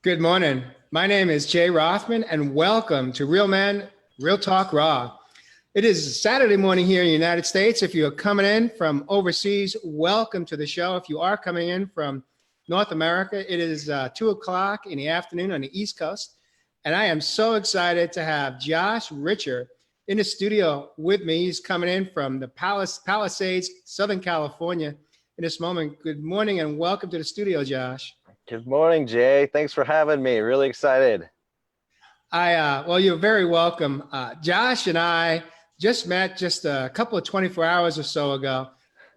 Good morning. My name is Jay Rothman, and welcome to Real Men, Real Talk Raw. It is Saturday morning here in the United States. If you're coming in from overseas, welcome to the show. If you are coming in from North America, it is 2 o'clock in the afternoon on the East Coast. And I am so excited to have Josh Ritcher in the studio with me. He's coming in from the Palisades, Southern California in this moment. Good morning and welcome to the studio, Josh. Good morning, Jay. Thanks for having me. Really excited. Well, you're very welcome. Josh and I just met just a couple of 24 hours or so ago,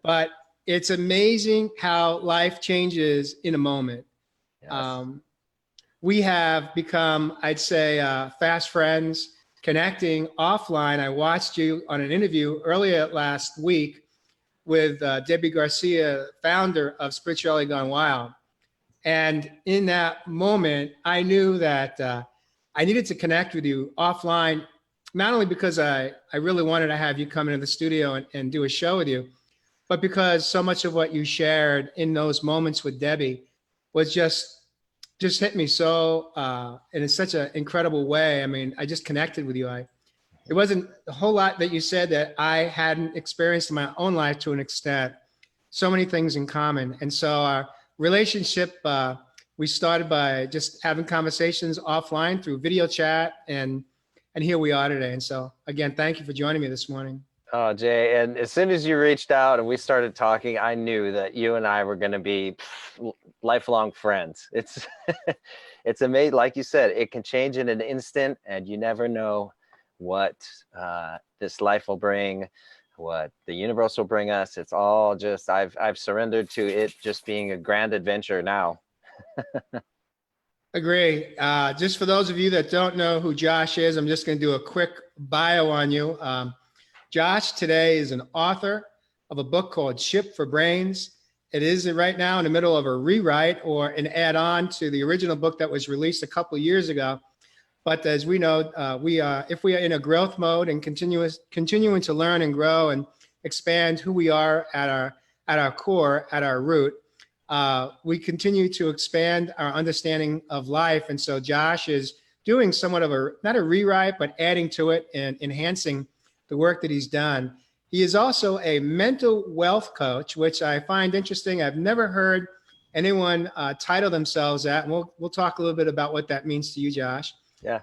but it's amazing how life changes in a moment. Yes. We have become, I'd say, fast friends, connecting offline. I watched you on an interview earlier last week with Debbie Garcia, founder of Spirituality Gone Wild. And in that moment, I knew that I needed to connect with you offline, not only because I really wanted to have you come into the studio and do a show with you, but because so much of what you shared in those moments with Debbie was just hit me so in such an incredible way. I mean, I just connected with you. It wasn't a whole lot that you said that I hadn't experienced in my own life to an extent. So many things in common. And so our relationship, we started by just having conversations offline through video chat, and here we are today. And so again, thank you for joining me this morning. Oh, Jay, and as soon as you reached out and we started talking, I knew that you and I were going to be lifelong friends. It's it's amazing. Like you said, it can change in an instant, and you never know what this life will bring, what the universe will bring us. It's all just, I've surrendered to it just being a grand adventure now. Agree. Just for those of you that don't know who Josh is, I'm just going to do a quick bio on you. Josh today is an author of a book called Ship for Brains. It is right now in the middle of a rewrite or an add-on to the original book that was released a couple of years ago. But as we know, if we are in a growth mode and continuing to learn and grow and expand who we are at our core, at our root, we continue to expand our understanding of life. And so Josh is doing somewhat of not a rewrite, but adding to it and enhancing the work that he's done. He is also a mental wealth coach, which I find interesting. I've never heard anyone title themselves that. And we'll talk a little bit about what that means to you, Josh. Yeah.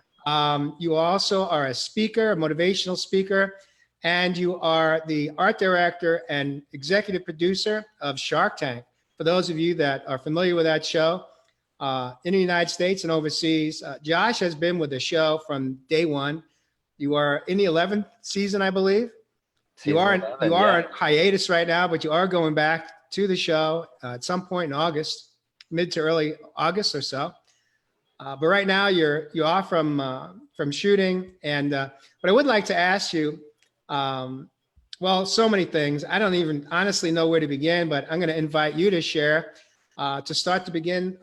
You also are a speaker, a motivational speaker, and you are the art director and executive producer of Shark Tank. For those of you that are familiar with that show in the United States and overseas, Josh has been with the show from day one. You are in the 11th season, I believe. You are on hiatus right now, but you are going back to the show at some point in August, mid to early August or so. But right now you're off from shooting, and but I would like to ask you, well, so many things. I don't even honestly know where to begin, but I'm going to invite you to share to start to begin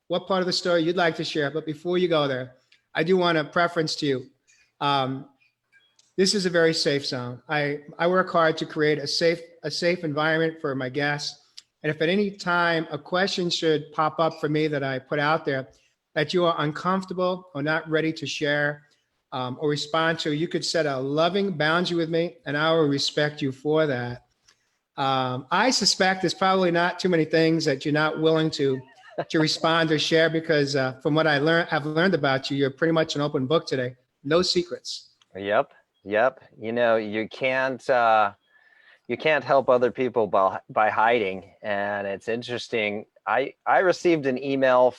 what part of the story you'd like to share. But before you go there, I do want to preference to you. This is a very safe zone. I work hard to create a safe environment for my guests, and if at any time a question should pop up for me that I put out there that you are uncomfortable or not ready to share or respond to, you could set a loving boundary with me, and I will respect you for that. I suspect there's probably not too many things that you're not willing to respond or share, because from what I've learned about you, you're pretty much an open book today. No secrets. Yep. You know, you can't help other people by hiding. And it's interesting. I received an email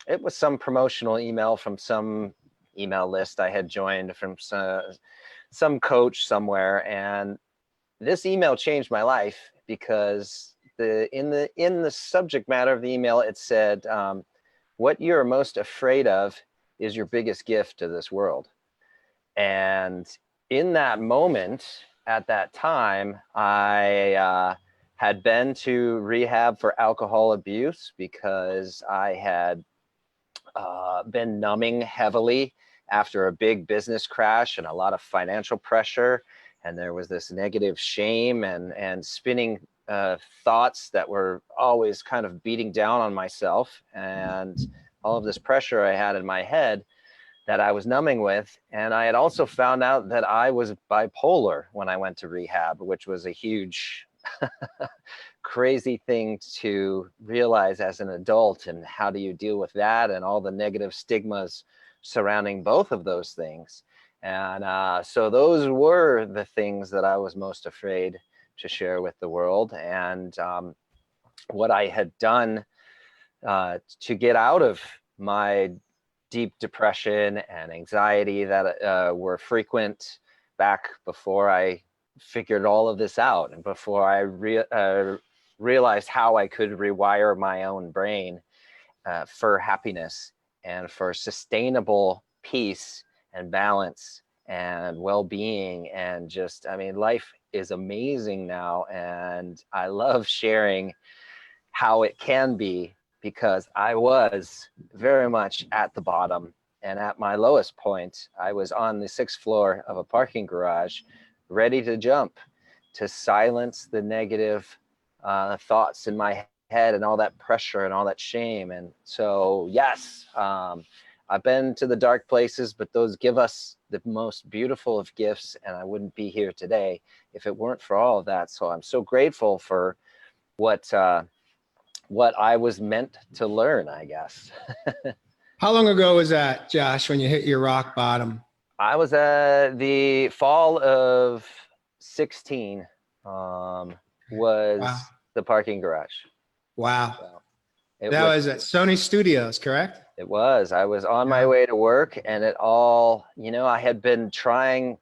it was some promotional email from some email list I had joined from some coach somewhere, and this email changed my life because in the subject matter of the email it said, what you're most afraid of is your biggest gift to this world. And in that moment, at that time, I had been to rehab for alcohol abuse because I had been numbing heavily after a big business crash and a lot of financial pressure. And there was this negative shame and spinning thoughts that were always kind of beating down on myself, and all of this pressure I had in my head that I was numbing with. And I had also found out that I was bipolar when I went to rehab, which was a huge, crazy thing to realize as an adult. And how do you deal with that and all the negative stigmas surrounding both of those things? And so those were the things that I was most afraid to share with the world. And what I had done to get out of my deep depression and anxiety that were frequent back before I figured all of this out, and before I realized how I could rewire my own brain for happiness and for sustainable peace and balance and well-being. And just, I mean, life is amazing now, and I love sharing how it can be, because I was very much at the bottom, and at my lowest point, I was on the 6th floor of a parking garage, ready to jump, to silence the negative thoughts in my head and all that pressure and all that shame. And so, yes, I've been to the dark places, but those give us the most beautiful of gifts, and I wouldn't be here today if it weren't for all of that. So I'm so grateful for what I was meant to learn, I guess. How long ago was that, Josh, when you hit your rock bottom? I was at the fall of 16, was Wow. the parking garage. Wow. So That was at Sony Studios, correct? it was. I was on my way to work, and it all, you know, I had been trying.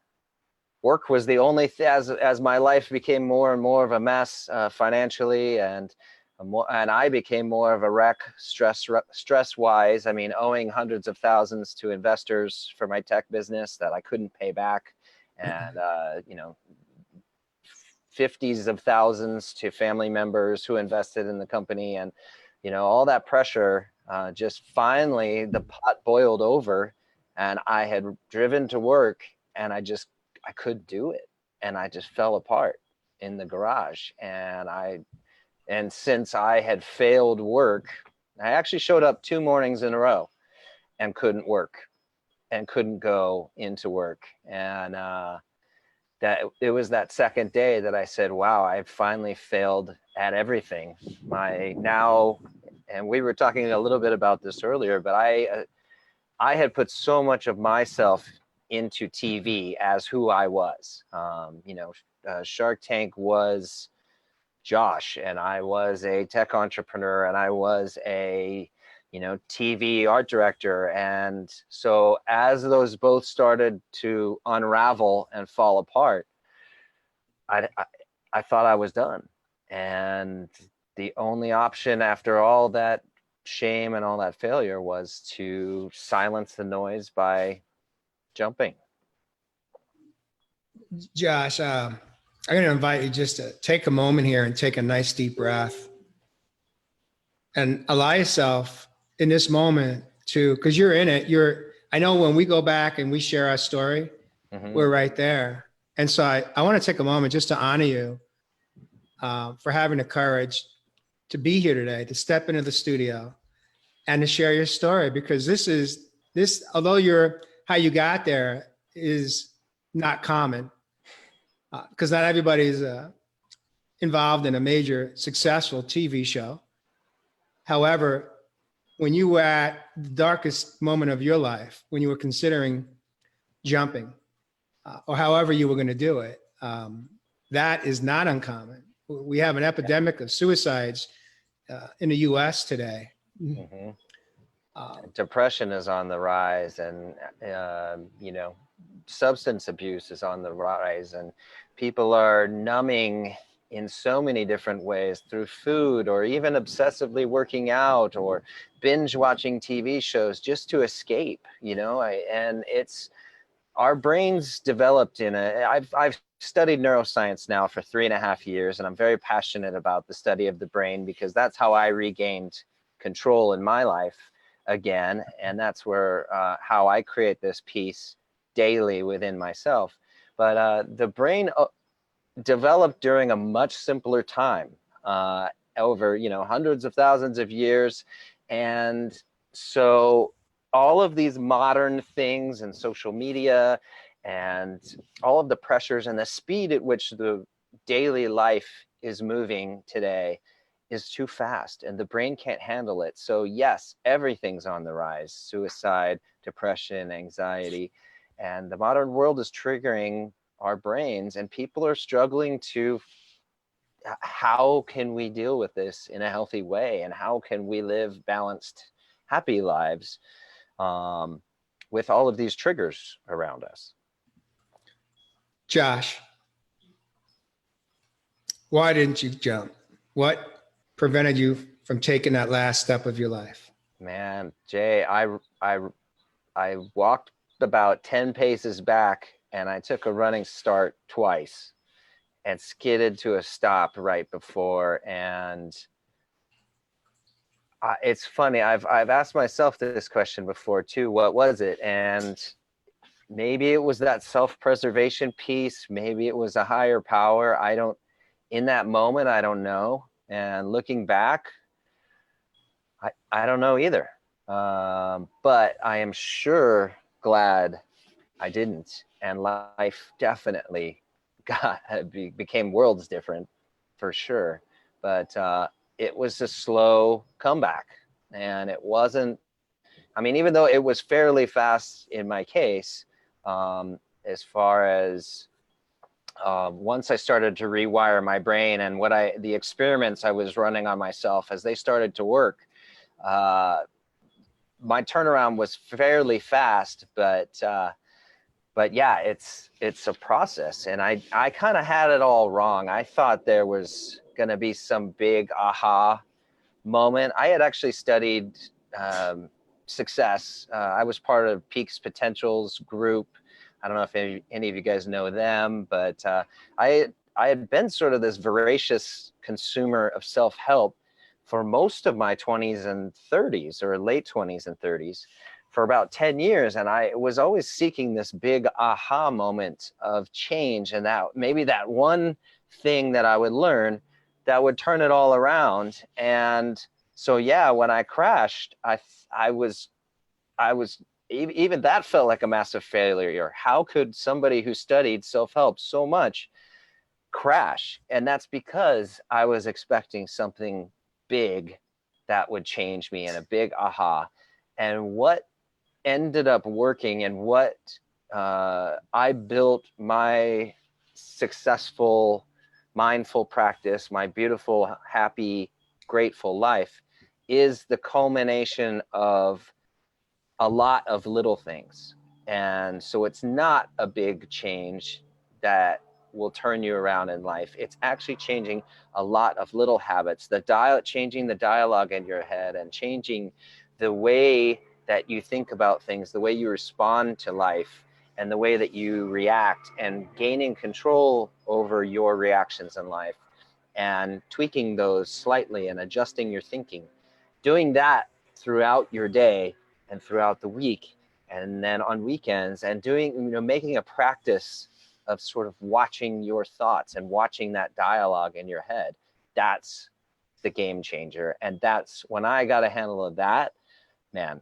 Work was the only thing, as my life became more and more of a mess financially, and I became more of a wreck stress wise. I mean, owing hundreds of thousands to investors for my tech business that I couldn't pay back, and you know, 50s of thousands to family members who invested in the company. And you know, all that pressure, just finally the pot boiled over, and I had driven to work, and I couldn't do it, and I just fell apart in the garage. And since I had failed work, I actually showed up 2 mornings in a row and couldn't work and couldn't go into work. And that it was that second day that I said, wow, I finally failed at everything. And we were talking a little bit about this earlier, but I had put so much of myself into TV as who I was. You know, Shark Tank was Josh, and I was a tech entrepreneur, and I was a, you know, TV art director. And so as those both started to unravel and fall apart, I thought I was done. And the only option after all that shame and all that failure was to silence the noise by jumping. Josh, I'm going to invite you just to take a moment here and take a nice deep breath and allow yourself in this moment to, because you're in it. I know when we go back and we share our story, we're right there. And so I want to take a moment just to honor you for having the courage to be here today, to step into the studio and to share your story, because although how you got there is not common, because not everybody's involved in a major successful TV show. However, when you were at the darkest moment of your life, when you were considering jumping or however you were going to do it, that is not uncommon. We have an epidemic of suicides in the US today. Depression is on the rise, and you know, substance abuse is on the rise, and people are numbing in so many different ways, through food, or even obsessively working out, or binge watching TV shows just to escape, you know. And it's our brains developed I've studied neuroscience now for 3.5 years, and I'm very passionate about the study of the brain, because that's how I regained control in my life again. And that's where how I create this peace daily within myself. But the brain developed during a much simpler time, over, hundreds of thousands of years. And so all of these modern things and social media and all of the pressures and the speed at which the daily life is moving today is too fast, and the brain can't handle it. So yes, everything's on the rise: suicide, depression, anxiety. And the modern world is triggering our brains, and people are struggling to, how can we deal with this in a healthy way, and how can we live balanced, happy lives, with all of these triggers around us. Josh, why didn't you jump? What prevented you from taking that last step of your life? Man, Jay, I walked about 10 paces back, and I took a running start twice and skidded to a stop right before. And it's funny, I've asked myself this question before too: what was it? And maybe it was that self-preservation piece, maybe it was a higher power. In that moment, I don't know. And looking back, I don't know either. But I am sure glad I didn't. And life definitely became worlds different, for sure. But it was a slow comeback. And it wasn't, even though it was fairly fast in my case, as far as once I started to rewire my brain, and the experiments I was running on myself, as they started to work, my turnaround was fairly fast. But yeah, it's a process. And I kind of had it all wrong. I thought there was going to be some big aha moment. I had actually studied success. I was part of Peaks Potentials group. I don't know if any of you guys know them, but I had been sort of this voracious consumer of self-help for most of my 20s and 30s, or late 20s and 30s, for about 10 years. And I was always seeking this big aha moment of change, and that maybe that one thing that I would learn that would turn it all around. And so, yeah, when I crashed, I was even that felt like a massive failure. How could somebody who studied self-help so much crash? And that's because I was expecting something big that would change me, and a big aha. And what ended up working, and what I built my successful, mindful practice, my beautiful, happy, grateful life, is the culmination of a lot of little things. And so it's not a big change that will turn you around in life. It's actually changing a lot of little habits, changing the dialogue in your head, and changing the way that you think about things, the way you respond to life, and the way that you react, and gaining control over your reactions in life, and tweaking those slightly and adjusting your thinking. Doing that throughout your day and throughout the week, and then on weekends, and making a practice of sort of watching your thoughts and watching that dialogue in your head. That's the game changer. And that's when I got a handle of that, man,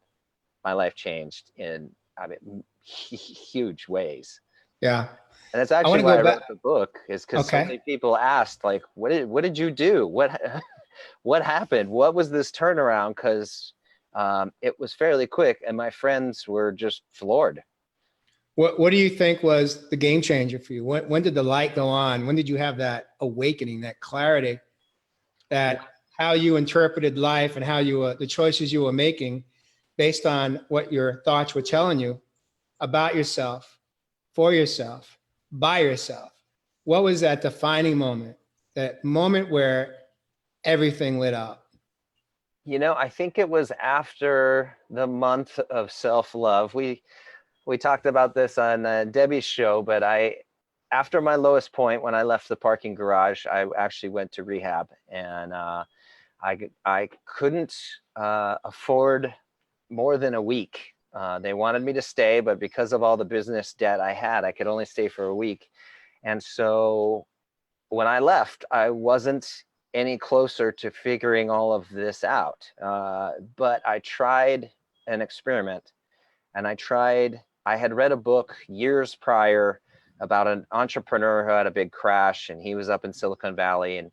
my life changed in huge ways. Yeah. And that's actually why I wrote the book, is because so Okay. many people asked, like, what did you do? What happened? What was this turnaround? Because it was fairly quick, and my friends were just floored. What do you think was the game changer for you? When did the light go on? When did you have that awakening, that clarity, that how you interpreted life, and how the choices you were making based on what your thoughts were telling you about yourself, for yourself, by yourself? What was that defining moment, that moment where everything lit up? I think it was after the month of self-love. We talked about this on Debbie's show, but after my lowest point, when I left the parking garage, I actually went to rehab, and I couldn't afford more than a week. They wanted me to stay, but because of all the business debt I had, I could only stay for a week. And so when I left, I wasn't any closer to figuring all of this out. But I tried an experiment, and I had read a book years prior about an entrepreneur who had a big crash, and he was up in Silicon Valley, and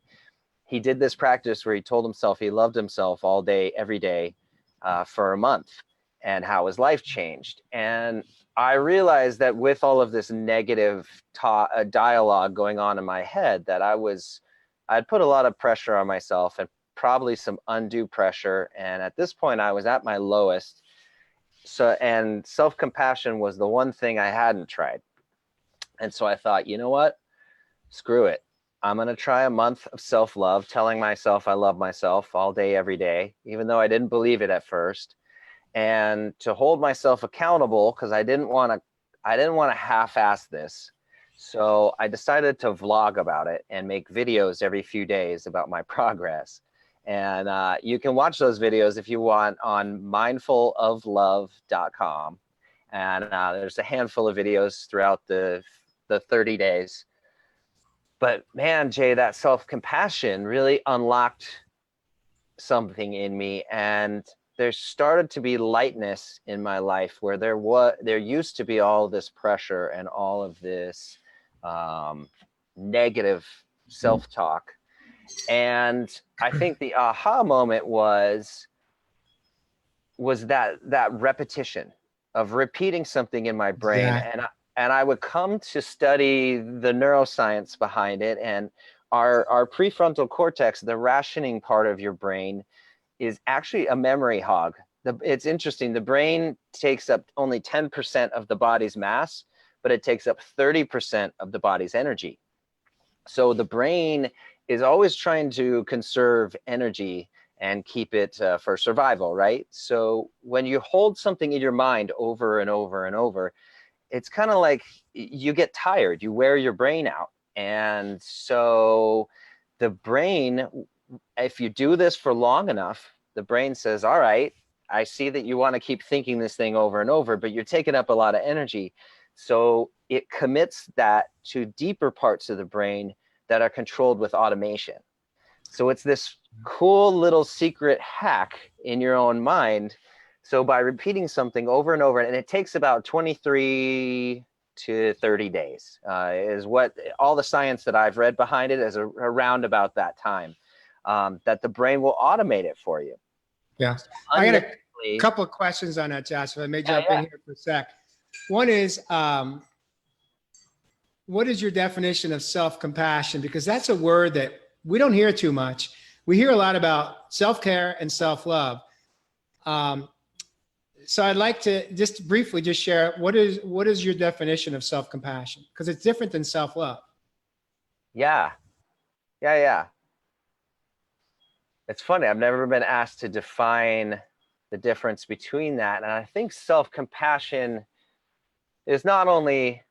he did this practice where he told himself he loved himself all day, every day, for a month, and how his life changed. And I realized that with all of this negative dialogue going on in my head, that I'd put a lot of pressure on myself, and probably some undue pressure. And at this point, I was at my lowest. And self-compassion was the one thing I hadn't tried. And so I thought, you know what? Screw it. I'm going to try a month of self-love, telling myself I love myself all day, every day, even though I didn't believe it at first. And to hold myself accountable, because I didn't want to half-ass this. So I decided to vlog about it and make videos every few days about my progress. And you can watch those videos if you want on mindfuloflove.com. And there's a handful of videos throughout the 30 days. But man, Jay, that self-compassion really unlocked something in me. And there started to be lightness in my life, where there used to be all this pressure and all of this negative self-talk. And I think the aha moment was that repetition of repeating something in my brain. Yeah. And I would come to study the neuroscience behind it. And our prefrontal cortex, the rationing part of your brain, is actually a memory hog. It's interesting. The brain takes up only 10% of the body's mass, but it takes up 30% of the body's energy. So the brain is always trying to conserve energy and keep it for survival, right? So when you hold something in your mind over and over and over, it's kind of like you get tired, you wear your brain out. And so the brain, if you do this for long enough, the brain says, all right, I see that you want to keep thinking this thing over and over, but you're taking up a lot of energy. So it commits that to deeper parts of the brain that are controlled with automation. So it's this cool little secret hack in your own mind. So by repeating something over and over, and it takes about 23 to 30 days, is what all the science that I've read behind it is around about that time, that the brain will automate it for you. Yeah. So I got a couple of questions on that, Josh. If I may jump in here for a sec. One is, what is your definition of self-compassion? Because that's a word that we don't hear too much. We hear a lot about self-care and self-love. So I'd like to just briefly just share, what is your definition of self-compassion? Because it's different than self-love. Yeah. It's funny. I've never been asked to define the difference between that. And I think self-compassion is not only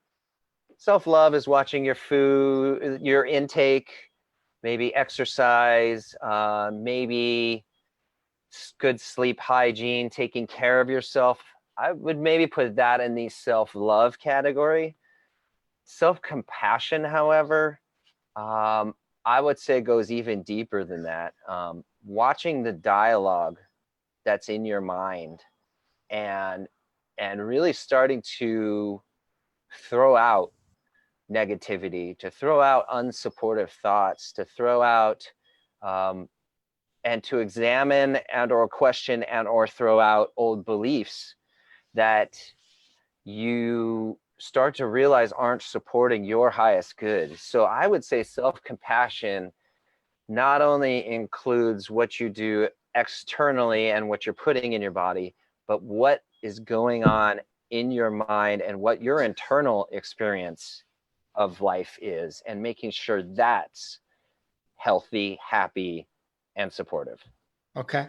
self-love is watching your food, your intake, maybe exercise, maybe good sleep hygiene, taking care of yourself. I would maybe put that in the self-love category. Self-compassion, however, I would say goes even deeper than that. Watching the dialogue that's in your mind and really starting to throw out negativity, to throw out unsupportive thoughts, to throw out and to examine and or question and or throw out old beliefs that you start to realize aren't supporting your highest good. So I would say self-compassion not only includes what you do externally and what you're putting in your body, but what is going on in your mind and what your internal experience of life is, and making sure that's healthy, happy, and supportive. Okay.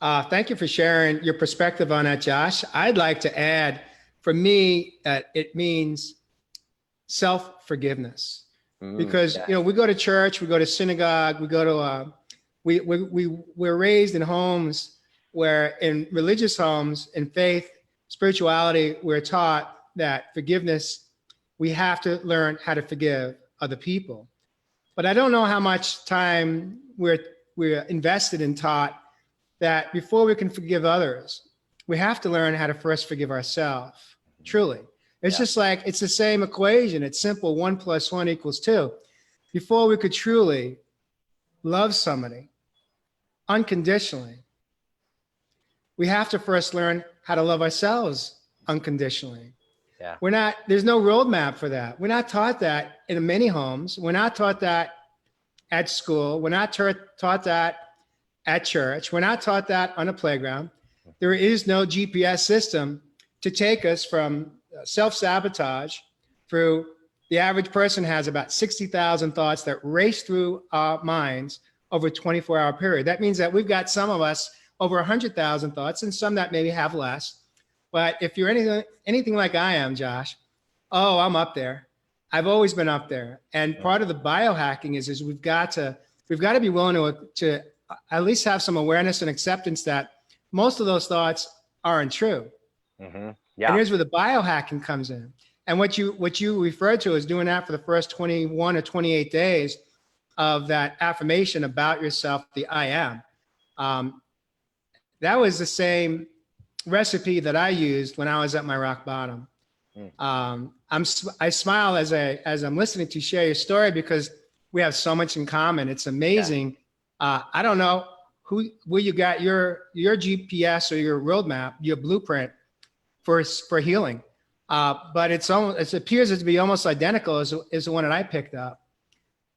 Thank you for sharing your perspective on that, Josh. I'd like to add, for me, it means self-forgiveness. Because Yeah. you know, we go to church, we go to synagogue, we go to we're raised in homes where, in religious homes, in faith, spirituality, we're taught that forgiveness, we have to learn how to forgive other people. But I don't know how much time we're invested in taught that before we can forgive others, we have to learn how to first forgive ourselves. Truly. It's just like, it's the same equation. It's simple. 1 + 1 = 2. Before we could truly love somebody unconditionally, we have to first learn how to love ourselves unconditionally. Yeah. There's no roadmap for that. We're not taught that in many homes. We're not taught that at school. We're not taught that at church. We're not taught that on a playground. There is no GPS system to take us from self-sabotage through. The average person has about 60,000 thoughts that race through our minds over a 24-hour period. That means that we've got some of us over 100,000 thoughts and some that maybe have less. But if you're anything like I am, Josh, oh, I'm up there. I've always been up there. And part of the biohacking is we've got to be willing to at least have some awareness and acceptance that most of those thoughts aren't true. Yeah. And here's where the biohacking comes in. And what you referred to is doing that for the first 21 or 28 days of that affirmation about yourself, the I am. That was the same recipe that I used when I was at my rock bottom. I smile as I'm listening to you share your story because we have so much in common. It's amazing. I don't know where you got your GPS or your roadmap, your blueprint for healing. But it appears to be almost identical as the one that I picked up.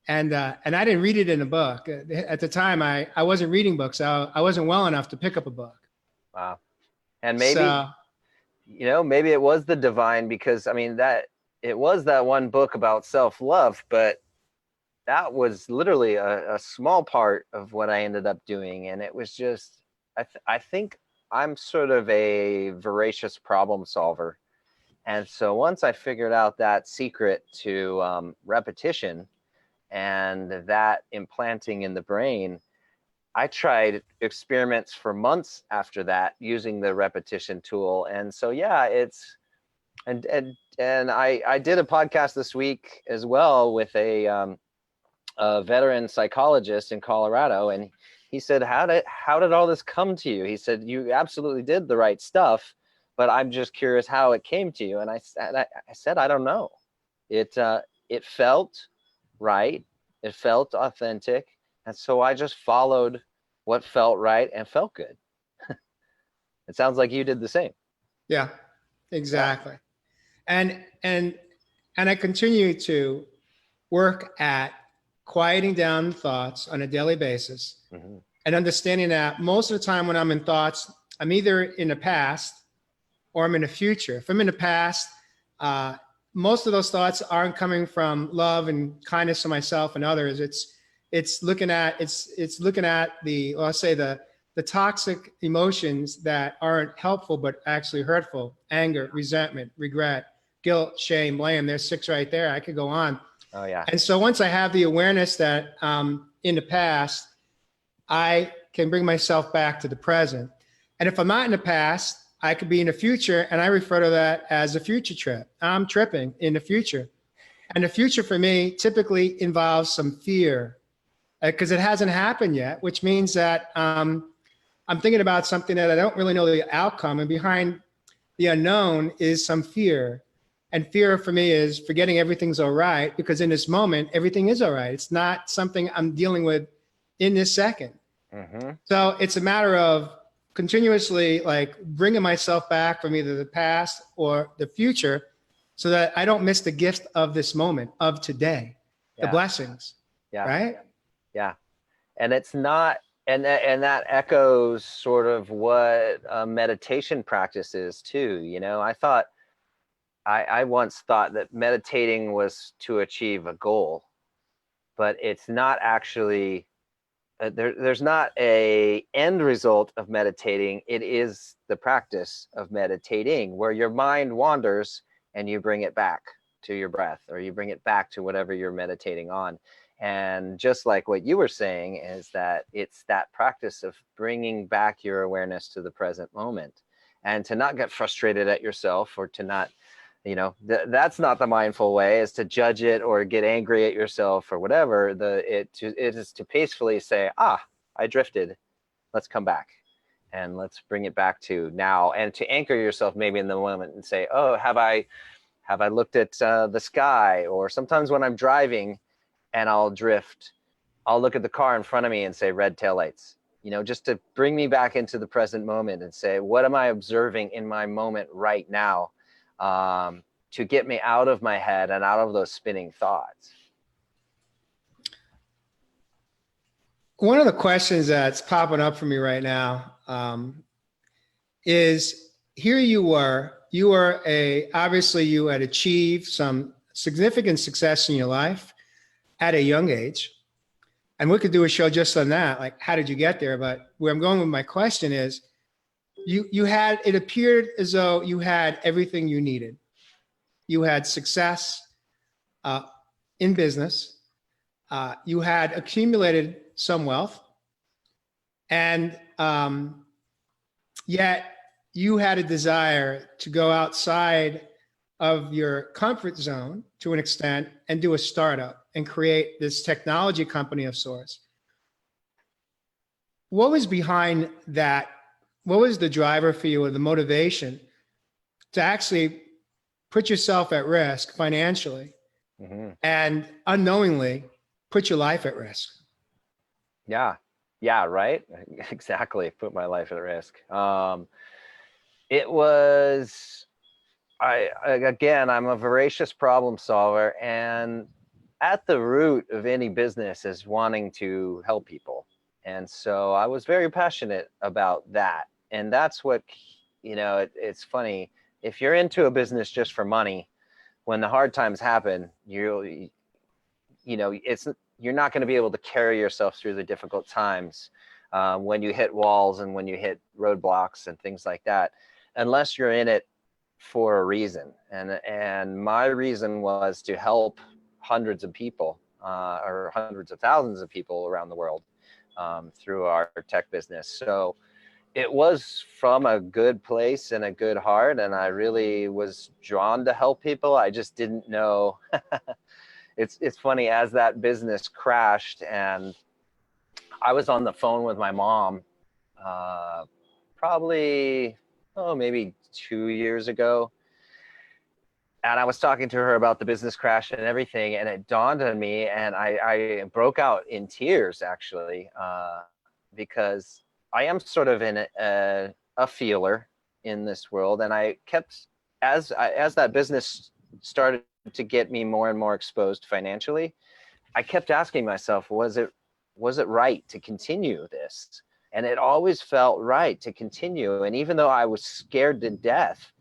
And I didn't read it in a book. At the time, I wasn't reading books. I wasn't well enough to pick up a book. Wow. And maybe, maybe it was the divine, because I mean, it was that one book about self-love, but that was literally a small part of what I ended up doing. And it was just, I think I'm sort of a voracious problem solver. And so once I figured out that secret to repetition and that implanting in the brain, I tried experiments for months after that using the repetition tool. And so, yeah, and I did a podcast this week as well with a veteran psychologist in Colorado. And he said, how did all this come to you? He said, you absolutely did the right stuff, but I'm just curious how it came to you. And I said, I don't know. It felt right. It felt authentic. And so I just followed what felt right and felt good. It sounds like you did the same. Yeah, exactly. Yeah. And I continue to work at quieting down thoughts on a daily basis and understanding that most of the time when I'm in thoughts, I'm either in the past or I'm in the future. If I'm in the past, most of those thoughts aren't coming from love and kindness to myself and others. It's looking at the toxic emotions that aren't helpful but actually hurtful: anger, resentment, regret, guilt, shame, blame. There's 6 right there. I could go on. Oh yeah. And so once I have the awareness that in the past, I can bring myself back to the present. And if I'm not in the past, I could be in the future, and I refer to that as a future trip. I'm tripping in the future. And the future for me typically involves some fear because it hasn't happened yet, which means that I'm thinking about something that I don't really know the outcome, and behind the unknown is some fear. And fear for me is forgetting everything's all right, because in this moment, everything is all right. It's not something I'm dealing with in this second. So it's a matter of continuously like bringing myself back from either the past or the future so that I don't miss the gift of this moment, of today, the blessings. Right? Yeah. And it's not, and that echoes sort of what a meditation practice is too. I once thought that meditating was to achieve a goal, but it's not actually, there's not a end result of meditating. It is the practice of meditating, where your mind wanders and you bring it back to your breath, or you bring it back to whatever you're meditating on. And just like what you were saying, is that it's that practice of bringing back your awareness to the present moment, and to not get frustrated at yourself, or to not, that's not the mindful way, is to judge it or get angry at yourself or whatever. It is to peacefully say, I drifted, let's come back and let's bring it back to now, and to anchor yourself maybe in the moment and say, oh, have I looked at the sky? Or sometimes when I'm driving and I'll drift, I'll look at the car in front of me and say red taillights, just to bring me back into the present moment and say, what am I observing in my moment right now? To get me out of my head and out of those spinning thoughts. One of the questions that's popping up for me right now is, here obviously you had achieved some significant success in your life at a young age. And we could do a show just on that, like, how did you get there? But where I'm going with my question is, it appeared as though you had everything you needed. You had success in business. You had accumulated some wealth, and yet you had a desire to go outside of your comfort zone to an extent and do a startup and create this technology company of sorts. What was behind that? What was the driver for you, or the motivation to actually put yourself at risk financially and unknowingly put your life at risk? Yeah, right. Exactly. Put my life at risk. It was, again, I'm a voracious problem solver, and at the root of any business is wanting to help people. And so I was very passionate about that. And that's what, it's funny, if you're into a business just for money, when the hard times happen, you're not going to be able to carry yourself through the difficult times when you hit walls and when you hit roadblocks and things like that, unless you're in it for a reason. And my reason was to help hundreds of people or hundreds of thousands of people around the world through our tech business. So it was from a good place and a good heart, and I really was drawn to help people. I just didn't know. It's funny, as that business crashed and I was on the phone with my mom probably, maybe 2 years ago. And I was talking to her about the business crash and everything, and it dawned on me, and I broke out in tears, actually, because I am sort of in a feeler in this world. And I kept, as that business started to get me more and more exposed financially, I kept asking myself, was it right to continue this? And it always felt right to continue. And even though I was scared to death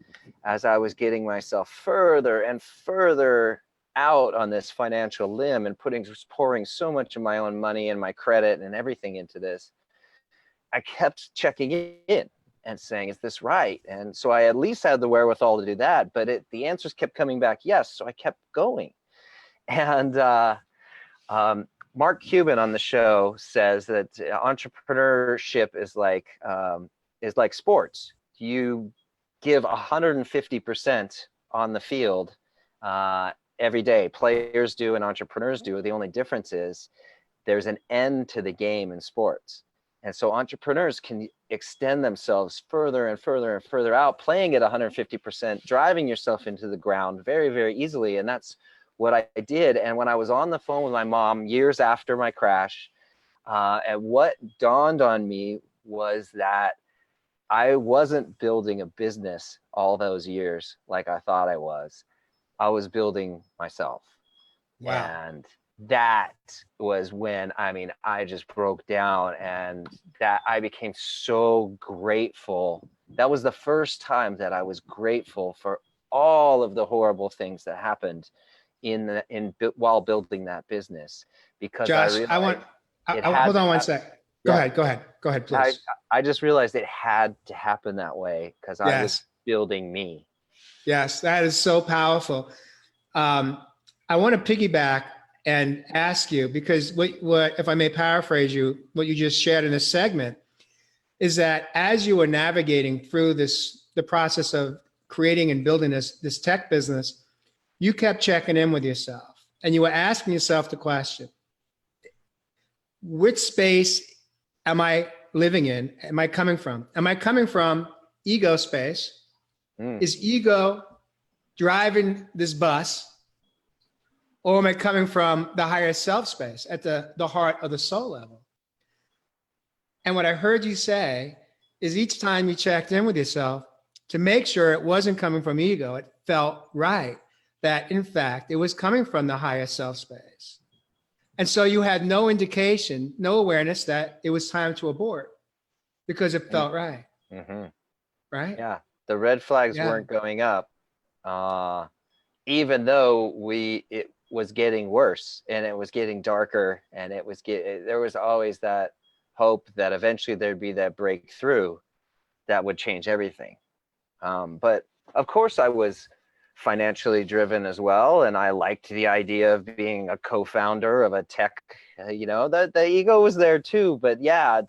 as I was getting myself further and further out on this financial limb and pouring so much of my own money and my credit and everything into this, I kept checking in and saying, is this right? And so I at least had the wherewithal to do that, but the answers kept coming back yes. So I kept going. And Mark Cuban on the show says that entrepreneurship is like sports. You give 150% on the field every day. Players do and entrepreneurs do. The only difference is there's an end to the game in sports. And so entrepreneurs can extend themselves further and further and further out, playing at 150%, driving yourself into the ground very, very easily. And that's what I did. And when I was on the phone with my mom years after my crash, and what dawned on me was that I wasn't building a business all those years like I thought I was. I was building myself. Wow. And that was when, I just broke down, and that I became so grateful. That was the first time that I was grateful for all of the horrible things that happened while building that business, because Josh, I realized hold on one sec. Go ahead, please. I just realized it had to happen that way because I was building me. Yes, that is so powerful. I want to piggyback and ask you, because what, if I may paraphrase you, what you just shared in this segment is that as you were navigating through the process of creating and building this tech business, you kept checking in with yourself and you were asking yourself the question, which space am I living in? Am I coming from? Am I coming from ego space? Is ego driving this bus? Or am I coming from the higher self space at the heart of the soul level? And what I heard you say is each time you checked in with yourself to make sure it wasn't coming from ego, it felt right that in fact it was coming from the higher self space. And so you had no indication, no awareness that it was time to abort because it felt right. Right? Yeah. The red flags weren't going up, even though it was getting worse and it was getting darker, and there was always that hope that eventually there'd be that breakthrough that would change everything. But of course I was financially driven as well, and I liked the idea of being a co-founder of a tech, the ego was there too, but yeah,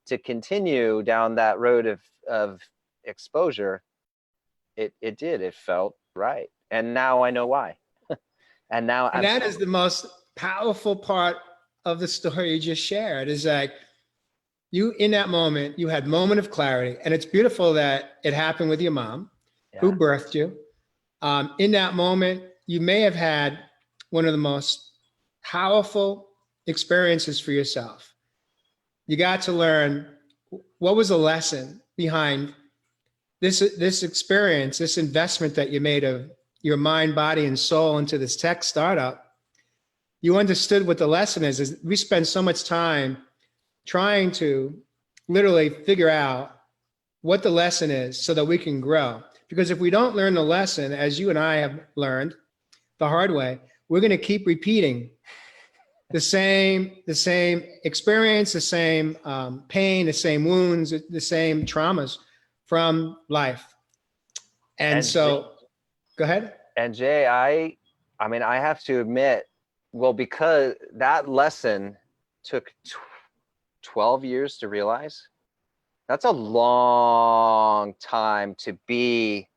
to continue down that road of exposure, it felt right. And now I know why. And that is the most powerful part of the story you just shared, is like you, in that moment, you had moment of clarity, and it's beautiful that it happened with your mom who birthed you. In that moment, you may have had one of the most powerful experiences for yourself. You got to learn what was the lesson behind this experience, this investment that you made of your mind, body, and soul into this tech startup. You understood what the lesson is we spend so much time trying to literally figure out what the lesson is so that we can grow. Because if we don't learn the lesson, as you and I have learned the hard way, we're going to keep repeating the same experience, the same pain, the same wounds, the same traumas from life. And so, go ahead. And Jay, I have to admit, well, because that lesson took 12 years to realize, that's a long time to be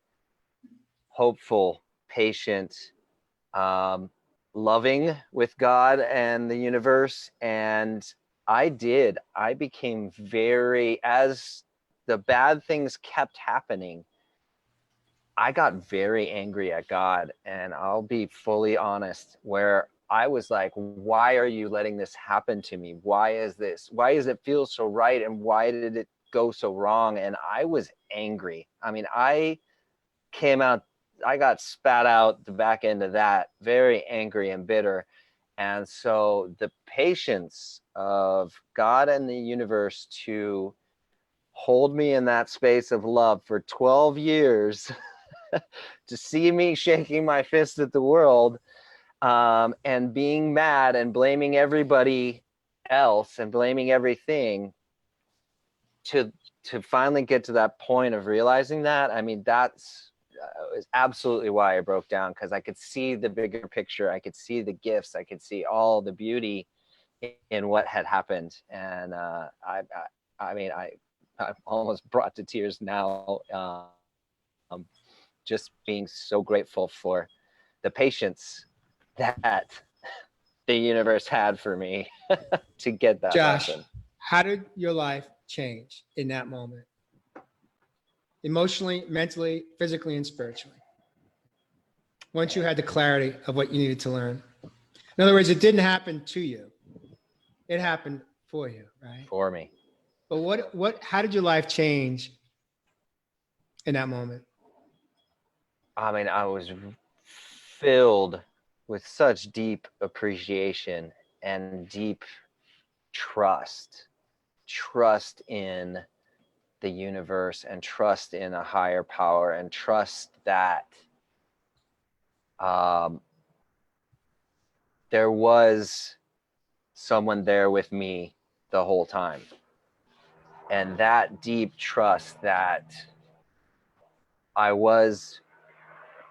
hopeful, patient, loving with God and the universe. And I became as the bad things kept happening, I got very angry at God. And I'll be fully honest, where I was like, why are you letting this happen to me? Why does it feel so right? And why did it go so wrong? And I was angry. I mean, I got spat out the back end of that, very angry and bitter. And so the patience of God and the universe to hold me in that space of love for 12 years to see me shaking my fist at the world, and being mad and blaming everybody else and blaming everything, to finally get to that point of realizing that, I mean, that's is absolutely why I broke down, because I could see the bigger picture. I could see the gifts. I could see all the beauty in what had happened. And I'm almost brought to tears now, just being so grateful for the patience that the universe had for me to get that Josh, lesson. How did your life change in that moment? Emotionally, mentally, physically, and spiritually. Once you had the clarity of what you needed to learn. In other words, it didn't happen to you. It happened for you, right? For me. But how did your life change in that moment? I mean, I was filled with such deep appreciation and deep trust in the universe, and trust in a higher power, and trust that there was someone there with me the whole time. And that deep trust that I was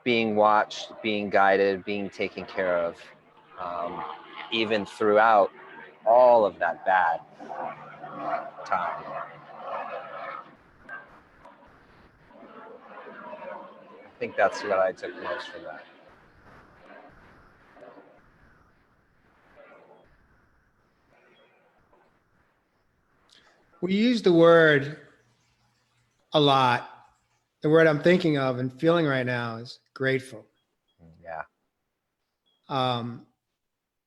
being watched, being guided, being taken care of, even throughout all of that bad time. think that's what I took most from that. We use the word a lot. The word I'm thinking of and feeling right now is grateful. Yeah.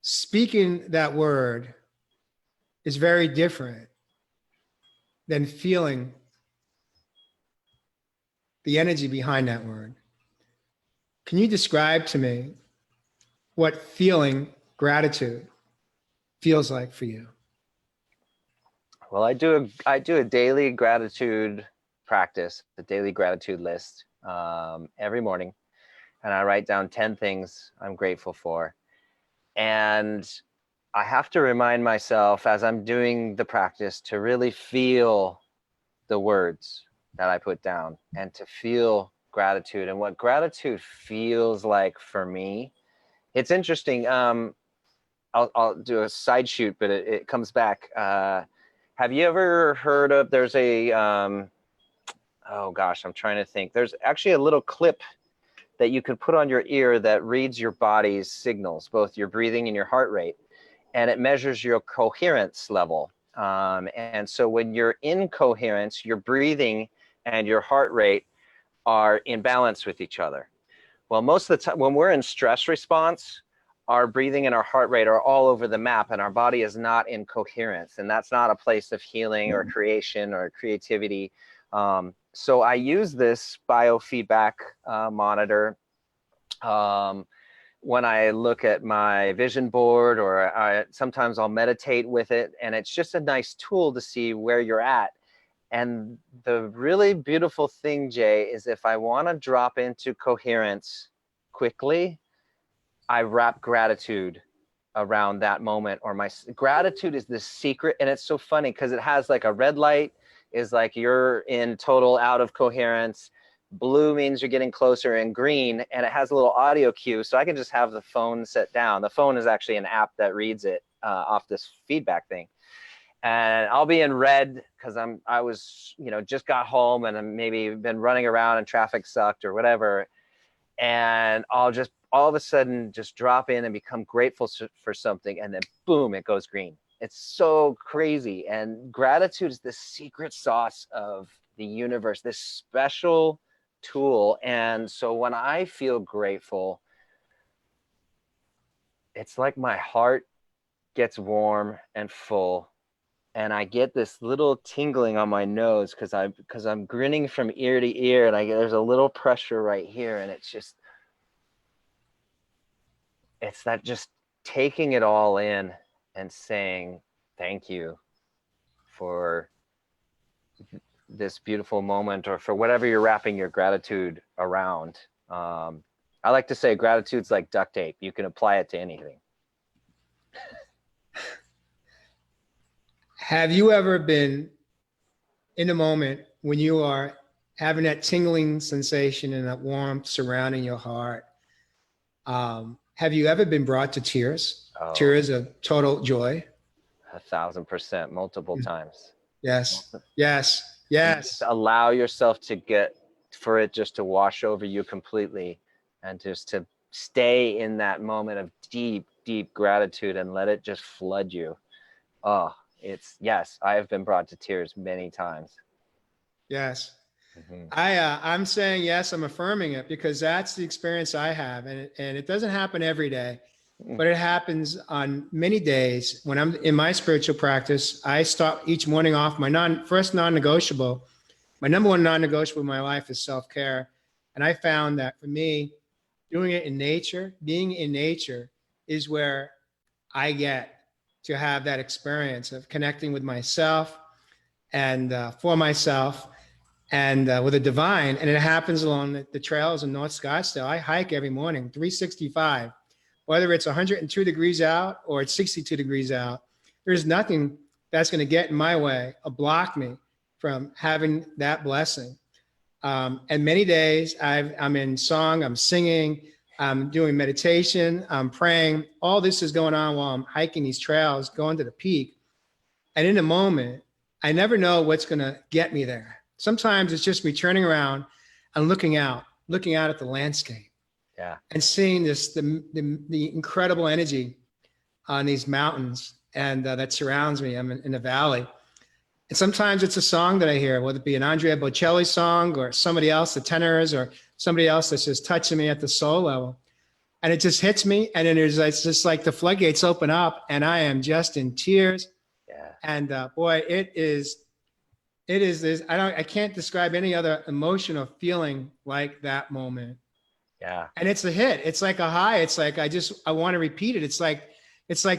Speaking that word is very different than feeling the energy behind that word. Can you describe to me what feeling gratitude feels like for you? Well, I do a daily gratitude practice, a daily gratitude list every morning, and I write down 10 things I'm grateful for. And I have to remind myself as I'm doing the practice to really feel the words that I put down and to feel gratitude and what gratitude feels like for me. It's interesting. I'll do a side shoot, but it comes back. Have you ever heard of, there's a, oh gosh, I'm trying to think. There's actually a little clip that you can put on your ear that reads your body's signals, both your breathing and your heart rate, and it measures your coherence level. And so when you're in coherence, your breathing and your heart rate are in balance with each other. Well, most of the time when we're in stress response, our breathing and our heart rate are all over the map and our body is not in coherence. And that's not a place of healing or creation or creativity. So I use this biofeedback monitor when I look at my vision board, or sometimes I'll meditate with it. And it's just a nice tool to see where you're at. And the really beautiful thing, Jay, is if I want to drop into coherence quickly, I wrap gratitude around that moment. Or my gratitude is this secret. And it's so funny because it has like a red light is like you're in total out of coherence. Blue means you're getting closer, and green, and it has a little audio cue. So I can just have the phone set down. The phone is actually an app that reads it off this feedback thing. And I'll be in red because I was, just got home and I'm maybe been running around and traffic sucked or whatever. And I'll just all of a sudden just drop in and become grateful for something. And then boom, it goes green. It's so crazy. And gratitude is the secret sauce of the universe, this special tool. And so when I feel grateful, it's like my heart gets warm and full. And I get this little tingling on my nose because I'm grinning from ear to ear, and there's a little pressure right here, and it's that just taking it all in and saying thank you for this beautiful moment, or for whatever you're wrapping your gratitude around. I like to say gratitude's like duct tape. You can apply it to anything. Have you ever been in a moment when you are having that tingling sensation and that warmth surrounding your heart? Have you ever been brought to tears? Oh, Tears of total joy? 1,000%, multiple times. Yes, yes, yes. Just allow yourself for it just to wash over you completely, and just to stay in that moment of deep, deep gratitude and let it just flood you. Oh, yes, I have been brought to tears many times. Yes. Mm-hmm. I'm saying yes, I'm affirming it because that's the experience I have. And it doesn't happen every day, but it happens on many days. When I'm in my spiritual practice, I start each morning off my first non-negotiable. My number one non-negotiable in my life is self-care. And I found that for me, doing it in nature, being in nature is where I get to have that experience of connecting with myself and for myself and with the divine. And it happens along the trails in North Scottsdale. I hike every morning, 365, whether it's 102 degrees out or it's 62 degrees out. There's nothing that's going to get in my way or block me from having that blessing. And many days I'm in song, I'm singing, I'm doing meditation, I'm praying. All this is going on while I'm hiking these trails, going to the peak. And in a moment, I never know what's going to get me there. Sometimes it's just me turning around and looking out, looking out at the landscape Yeah. and seeing the incredible energy on these mountains and that surrounds me. I'm in a valley. And sometimes it's a song that I hear, whether it be an Andrea Bocelli song or somebody else, the tenors, or somebody else that's just touching me at the soul level. And it just hits me. And then it's just like the floodgates open up and I am just in tears. Yeah. And boy, it is this, I can't describe any other emotional feeling like that moment. Yeah. And it's a hit. It's like a high. It's like, I want to repeat it. It's like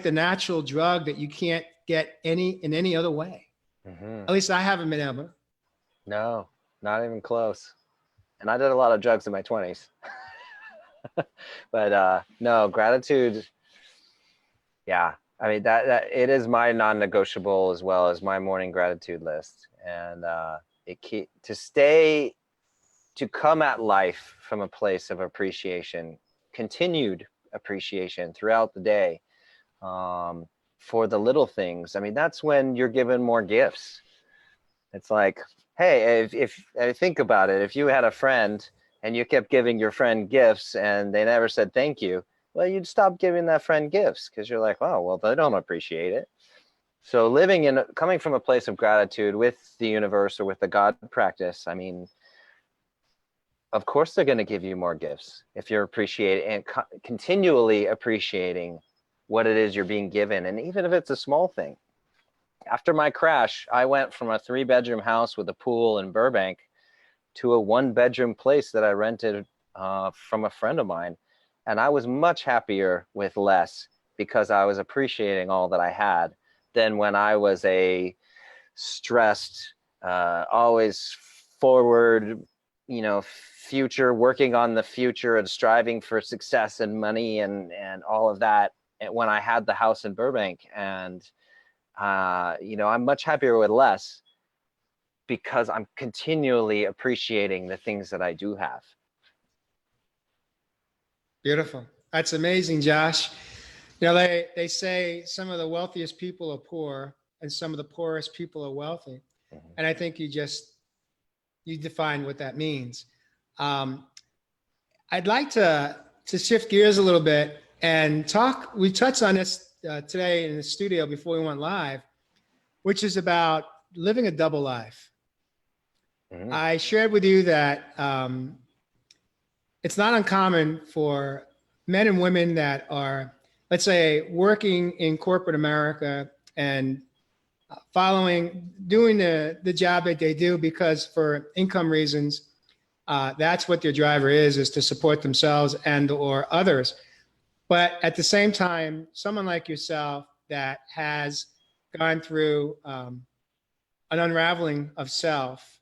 the natural drug that you can't get in any other way. Mm-hmm. At least I haven't been able. No, not even close. And I did a lot of drugs in my 20s. But no, gratitude. Yeah. I mean, that it is my non-negotiable as well as my morning gratitude list. And to come at life from a place of appreciation, continued appreciation throughout the day, for the little things. I mean, that's when you're given more gifts. It's like, hey, if I think about it, if you had a friend and you kept giving your friend gifts and they never said thank you, well, you'd stop giving that friend gifts because you're like, oh, well, they don't appreciate it. So coming from a place of gratitude with the universe or with the God practice, I mean, of course they're going to give you more gifts if you're appreciating and continually appreciating what it is you're being given. And even if it's a small thing. After my crash, I went from a 3-bedroom house with a pool in Burbank to a 1-bedroom place that I rented from a friend of mine. And I was much happier with less because I was appreciating all that I had than when I was a stressed, always forward, future, working on the future and striving for success and money and all of that. And when I had the house in Burbank, and I'm much happier with less because I'm continually appreciating the things that I do have. Beautiful. That's amazing, Josh. They say some of the wealthiest people are poor and some of the poorest people are wealthy. Mm-hmm. And I think you define what that means. I'd like to shift gears a little bit and talk. We touched on this today in the studio before we went live, which is about living a double life. Mm-hmm. I shared with you that it's not uncommon for men and women that are, let's say, working in corporate America and doing the job that they do because for income reasons, that's what their driver is to support themselves and or others. But at the same time, someone like yourself that has gone through an unraveling of self,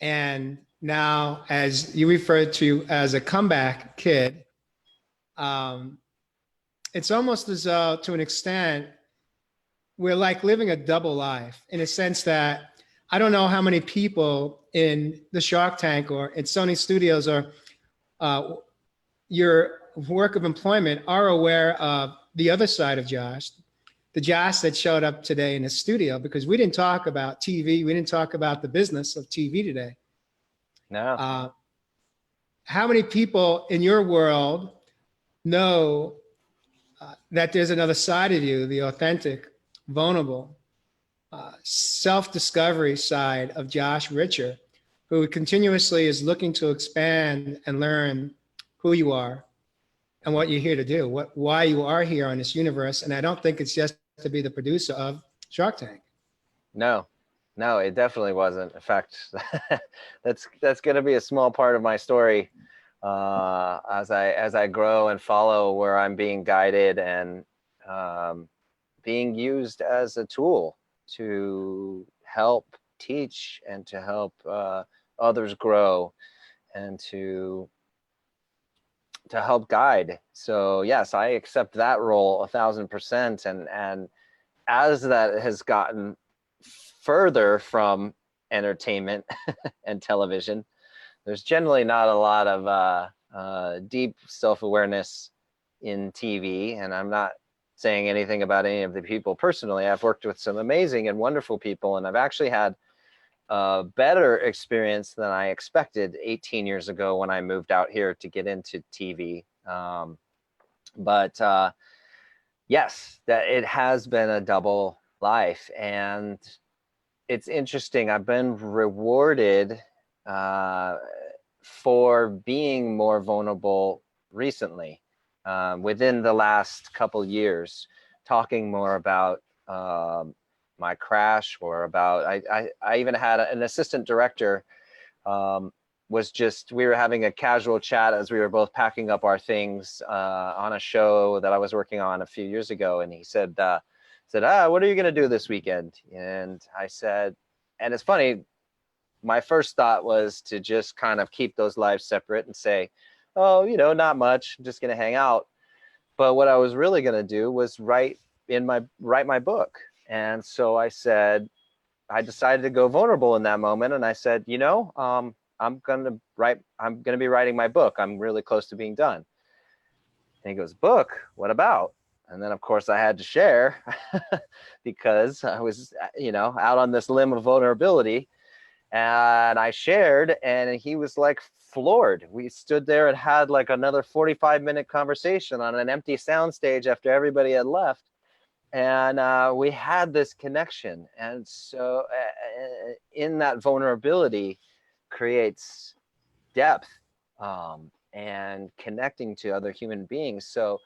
and now, as you referred to as a comeback kid, it's almost as though, to an extent, we're like living a double life in a sense that I don't know how many people in the Shark Tank or in Sony Studios or your work of employment are aware of the other side of Josh, the Josh that showed up today in the studio, because we didn't talk about TV. We didn't talk about the business of TV today. No. How many people in your world know that there's another side of you, the authentic, vulnerable, self-discovery side of Josh Ritcher, who continuously is looking to expand and learn who you are and what you're here to do, why you are here on this universe. And I don't think it's just to be the producer of Shark Tank. No, it definitely wasn't. In fact, that's going to be a small part of my story as I grow and follow where I'm being guided and being used as a tool to help teach and to help others grow and to help guide. So yes, I accept that role 1,000%. And as that has gotten further from entertainment and television, there's generally not a lot of deep self-awareness in TV. And I'm not saying anything about any of the people personally. I've worked with some amazing and wonderful people, and I've actually had a better experience than I expected 18 years ago when I moved out here to get into TV. But yes, that it has been a double life, and it's interesting. I've been rewarded for being more vulnerable recently, within the last couple years, talking more about my crash, or about I even had an assistant director. We were having a casual chat as we were both packing up our things on a show that I was working on a few years ago, and he said, what are you going to do this weekend? And I said, and it's funny, my first thought was to just kind of keep those lives separate and say, oh, not much, I'm just going to hang out. But what I was really going to do was write my book. And so I decided to go vulnerable in that moment. And I said, I'm going to be writing my book. I'm really close to being done. And he goes, book? What about? And then of course I had to share because I was, out on this limb of vulnerability, and I shared, and he was like floored. We stood there and had like another 45-minute conversation on an empty soundstage after everybody had left. And we had this connection. And so in that vulnerability creates depth, and connecting to other human beings. So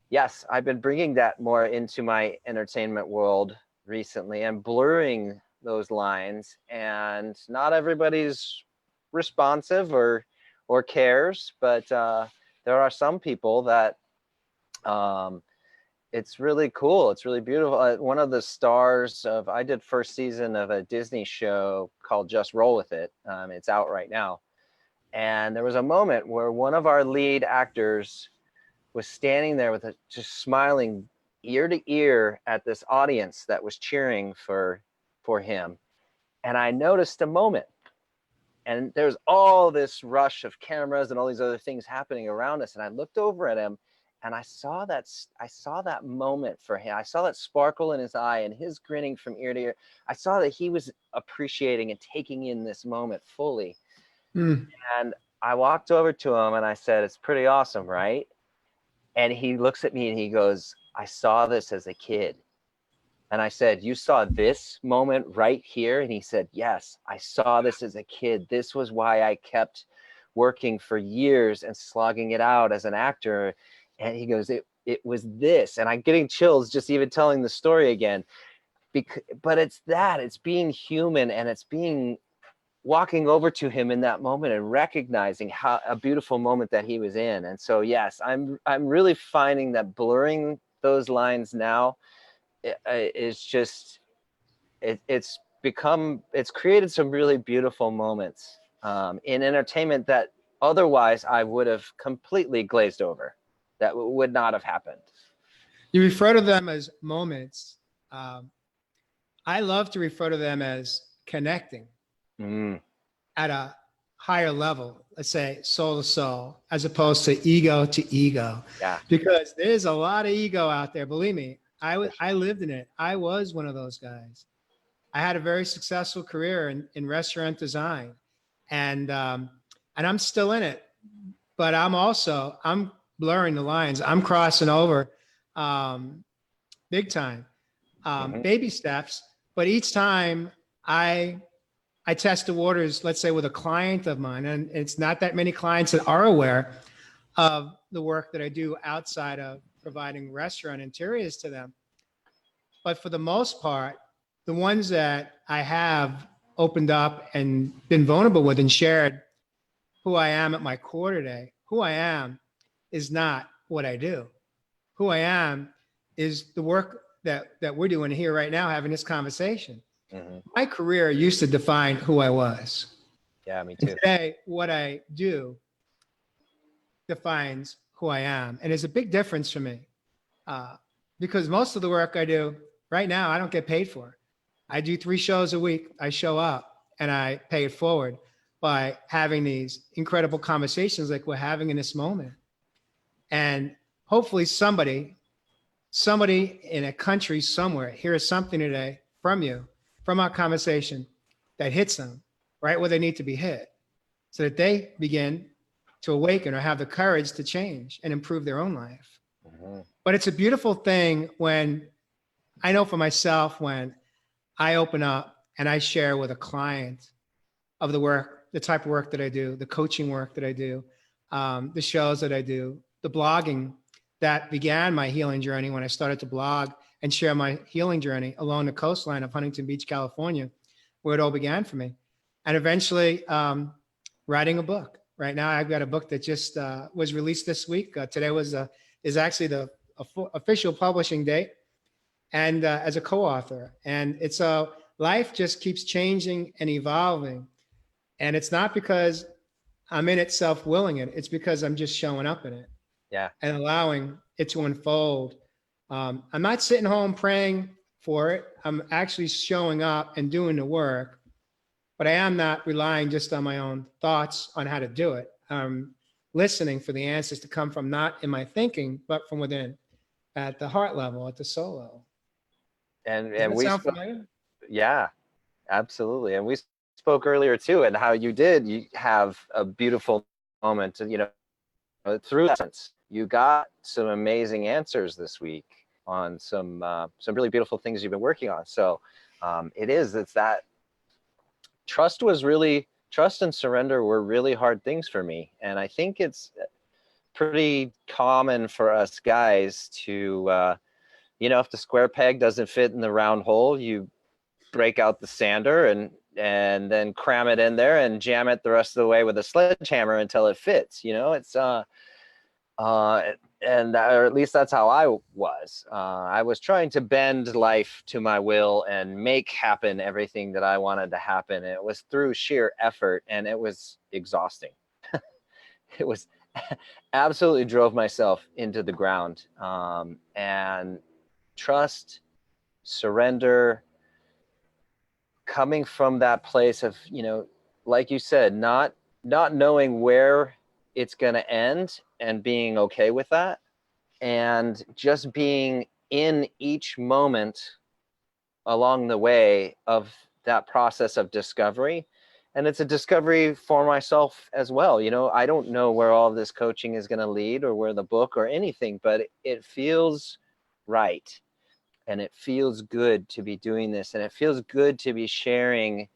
yes, I've been bringing that more into my entertainment world recently and blurring those lines, and not everybody's responsive or cares, but there are some people that it's really cool. It's really beautiful. One of the stars I did first season of a Disney show called Just Roll With It. It's out right now. And there was a moment where one of our lead actors was standing there with just smiling ear to ear at this audience that was cheering for him. And I noticed a moment, and there's all this rush of cameras and all these other things happening around us. And I looked over at him, and I saw that moment for him. I saw that sparkle in his eye and his grinning from ear to ear. I saw that he was appreciating and taking in this moment fully. Mm. And I walked over to him and I said, it's pretty awesome, right? And he looks at me and he goes, I saw this as a kid. And I said, you saw this moment right here? And he said, yes, I saw this as a kid. This was why I kept working for years and slogging it out as an actor. And he goes, it was this. And I'm getting chills just even telling the story again. But it's being human, and it's walking over to him in that moment and recognizing how a beautiful moment that he was in. And so, yes, I'm really finding that blurring those lines now is just, it's created some really beautiful moments in entertainment that otherwise I would have completely glazed over. That would not have happened. You refer to them as moments. I love to refer to them as connecting at a higher level, let's say soul to soul, as opposed to ego to ego. Yeah. Because there's a lot of ego out there. Believe me, I lived in it. I was one of those guys. I had a very successful career in restaurant design, and I'm still in it. But I'm blurring the lines. I'm crossing over big time, baby steps. But each time I test the waters, let's say with a client of mine, and it's not that many clients that are aware of the work that I do outside of providing restaurant interiors to them. But for the most part, the ones that I have opened up and been vulnerable with and shared who I am at my core today, who I am is not what I do. Who I am is the work that we're doing here right now, having this conversation. Mm-hmm. My career used to define who I was. Yeah, me too. And today, what I do defines who I am. And it's a big difference for me because most of the work I do right now, I don't get paid for. I do 3 shows a week. I show up and I pay it forward by having these incredible conversations like we're having in this moment. And hopefully somebody in a country somewhere hears something today from you, from our conversation, that hits them right where they need to be hit so that they begin to awaken or have the courage to change and improve their own life. Mhm. But it's a beautiful thing when I know for myself, when I open up and I share with a client of the work, the type of work that I do, the coaching work that I do, the shows that I do, the blogging that began my healing journey when I started to blog and share my healing journey along the coastline of Huntington Beach, California, where it all began for me. And eventually writing a book. Right now, I've got a book that just was released this week. Today is actually the official publishing date, and as a co-author. And it's life just keeps changing and evolving. And it's not because I'm in it self-willing it. It's because I'm just showing up in it Yeah. and allowing it to unfold. I'm not sitting home praying for it. I'm actually showing up and doing the work, but I am not relying just on my own thoughts on how to do it. I'm listening for the answers to come from not in my thinking, but from within, at the heart level, at the soul level. And Does that we sound spoke, familiar? yeah, absolutely. And we spoke earlier too, and how you have a beautiful moment, you know, through that. You got some amazing answers this week on some really beautiful things you've been working on. So it's that trust and surrender were really hard things for me. And I think it's pretty common for us guys to, you know, if the square peg doesn't fit in the round hole, you break out the sander and then cram it in there and jam it the rest of the way with a sledgehammer until it fits. You know, it's and or at least that's how I was. I was trying to bend life to my will and make happen everything that I wanted to happen. And it was through sheer effort, and it was exhausting. It was absolutely drove myself into the ground. And trust, surrender, coming from that place of, you know, like you said, not knowing where it's going to end and being okay with that, and just being in each moment along the way of that process of discovery. And it's a discovery for myself as well. You know, I don't know where all of this coaching is going to lead or where the book or anything, but it feels right. And it feels good to be doing this. And it feels good to be sharing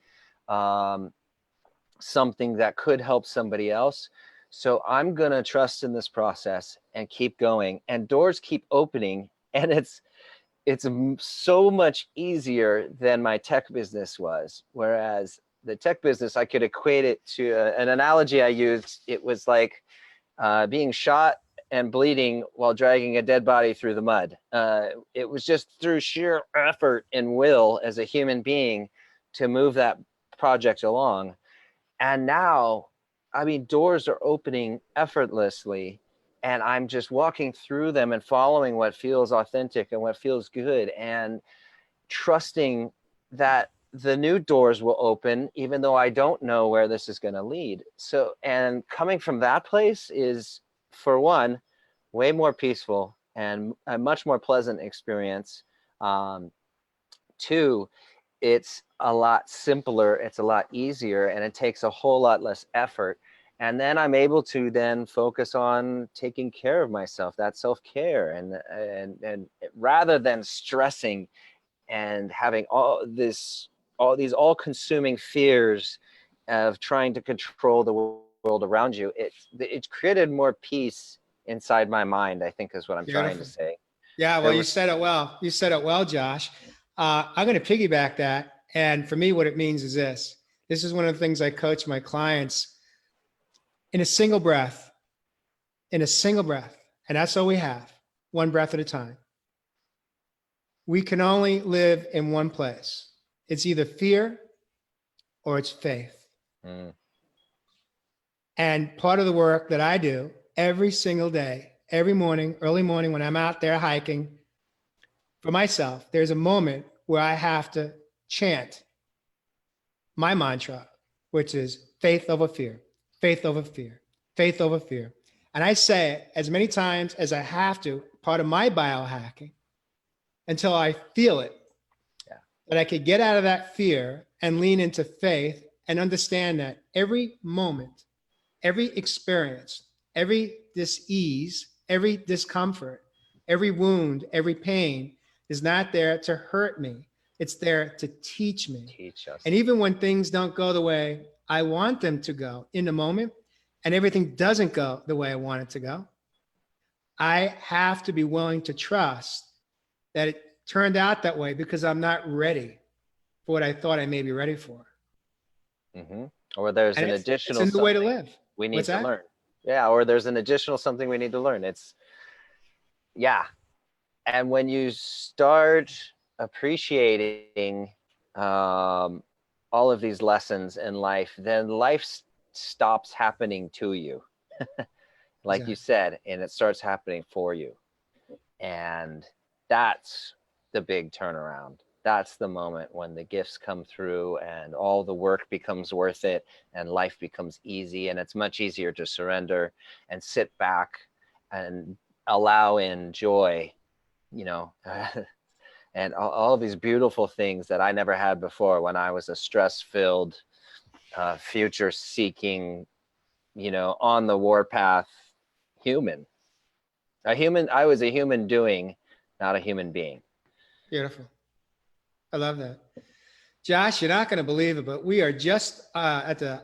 something that could help somebody else. So I'm going to trust in this process and keep going, and doors keep opening. And it's so much easier than my tech business was. Whereas the tech business, I could equate it to an analogy I used. It was like being shot and bleeding while dragging a dead body through the mud. It was just through sheer effort and will as a human being to move that project along. And now, I mean, doors are opening effortlessly, and I'm just walking through them and following what feels authentic and what feels good, and trusting that the new doors will open, even though I don't know where this is going to lead. So, and coming from that place is, for one, way more peaceful and a much more pleasant experience. Two, it's a lot simpler, it's a lot easier, and it takes a whole lot less effort. And then I'm able to then focus on taking care of myself, that self-care, and rather than stressing and having all these all-consuming fears of trying to control the world around you, it's created more peace inside my mind, I think, is what I'm trying to Beautiful. say. Yeah, well, There you was, said it well. You said it well, Josh. I'm going to piggyback that. And for me, what it means is this. This is one of the things I coach my clients in a single breath, in a single breath. And that's all we have, one breath at a time. We can only live in one place. It's either fear or it's faith. mm, And part of the work that I do every single day, every morning, early morning, when I'm out there hiking, for myself, there's a moment where I have to chant my mantra, which is faith over fear, faith over fear, faith over fear. And I say it as many times as I have to, part of my biohacking, until I feel it, yeah. that I could get out of that fear and lean into faith and understand that every moment, every experience, every dis-ease, every discomfort, every wound, every pain is not there to hurt me. It's there to teach me. Teach us. And even when things don't go the way I want them to go in the moment, and everything doesn't go the way I want it to go, I have to be willing to trust that it turned out that way because I'm not ready for what I thought I may be ready for. Mm-hmm. Or there's And an it's additional a new way to something live. we need What's to that? learn. Yeah, or there's an additional something we need to learn. It's, yeah. And when you start appreciating all of these lessons in life, then life stops happening to you, like you Exactly. said, and it starts happening for you. And that's the big turnaround. That's the moment when the gifts come through and all the work becomes worth it and life becomes easy, and it's much easier to surrender and sit back and allow in joy, you know, and all these beautiful things that I never had before when I was a stress-filled, future-seeking, you know, on the warpath human. I was a human doing, not a human being. Beautiful. I love that. Josh, you're not going to believe it, but we are just at the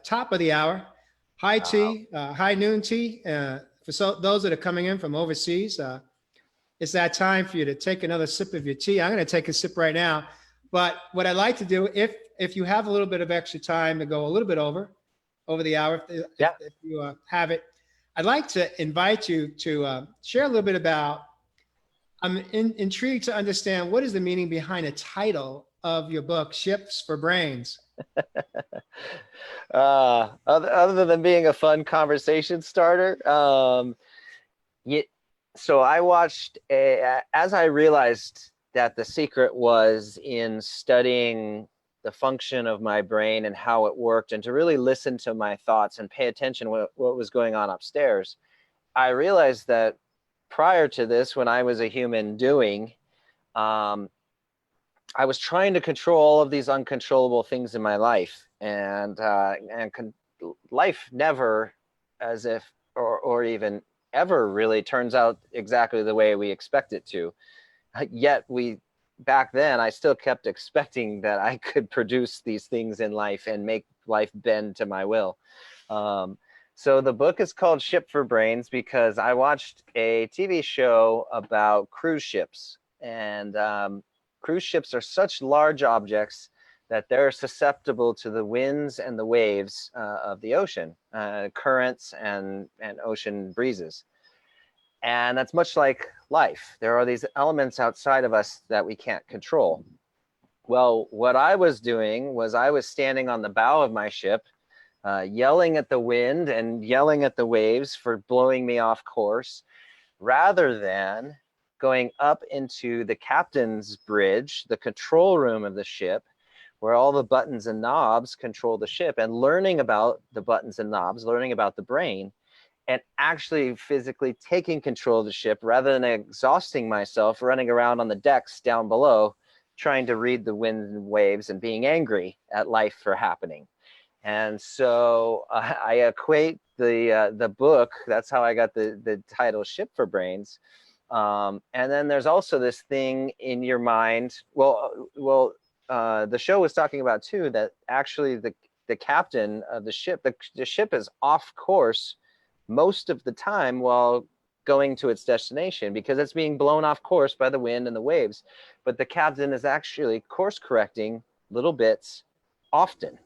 top of the hour. High tea, high noon tea. Those that are coming in from overseas, it's that time for you to take another sip of your tea. I'm going to take a sip right now. But what I'd like to do, if you have a little bit of extra time to go a little bit over the hour, Yeah. if you have it, I'd like to invite you to share a little bit about. I'm intrigued to understand what is the meaning behind the title of your book, Ships for Brains. Other than being a fun conversation starter, so I watched as I realized that the secret was in studying the function of my brain and how it worked, and to really listen to my thoughts and pay attention what was going on upstairs. I realized that prior to this, when I was a human doing, I was trying to control all of these uncontrollable things in my life, and life never, as if or even ever, really turns out exactly the way we expect it to. Yet back then, I still kept expecting that I could produce these things in life and make life bend to my will. So the book is called Ship for Brains because I watched a TV show about cruise ships, and cruise ships are such large objects that they're susceptible to the winds and the waves of the ocean, currents and ocean breezes. And that's much like life. There are these elements outside of us that we can't control. Well, what I was doing was I was standing on the bow of my ship, yelling at the wind and yelling at the waves for blowing me off course, rather than going up into the captain's bridge, the control room of the ship, where all the buttons and knobs control the ship, and learning about the buttons and knobs, learning about the brain, and actually physically taking control of the ship rather than exhausting myself running around on the decks down below, trying to read the wind and waves and being angry at life for happening. And so I equate the book. That's how I got the title Ship for Brains. And then there's also this thing in your mind. The show was talking about too that actually the captain of the ship, the ship is off course most of the time while going to its destination because it's being blown off course by the wind and the waves. But the captain is actually course correcting little bits often.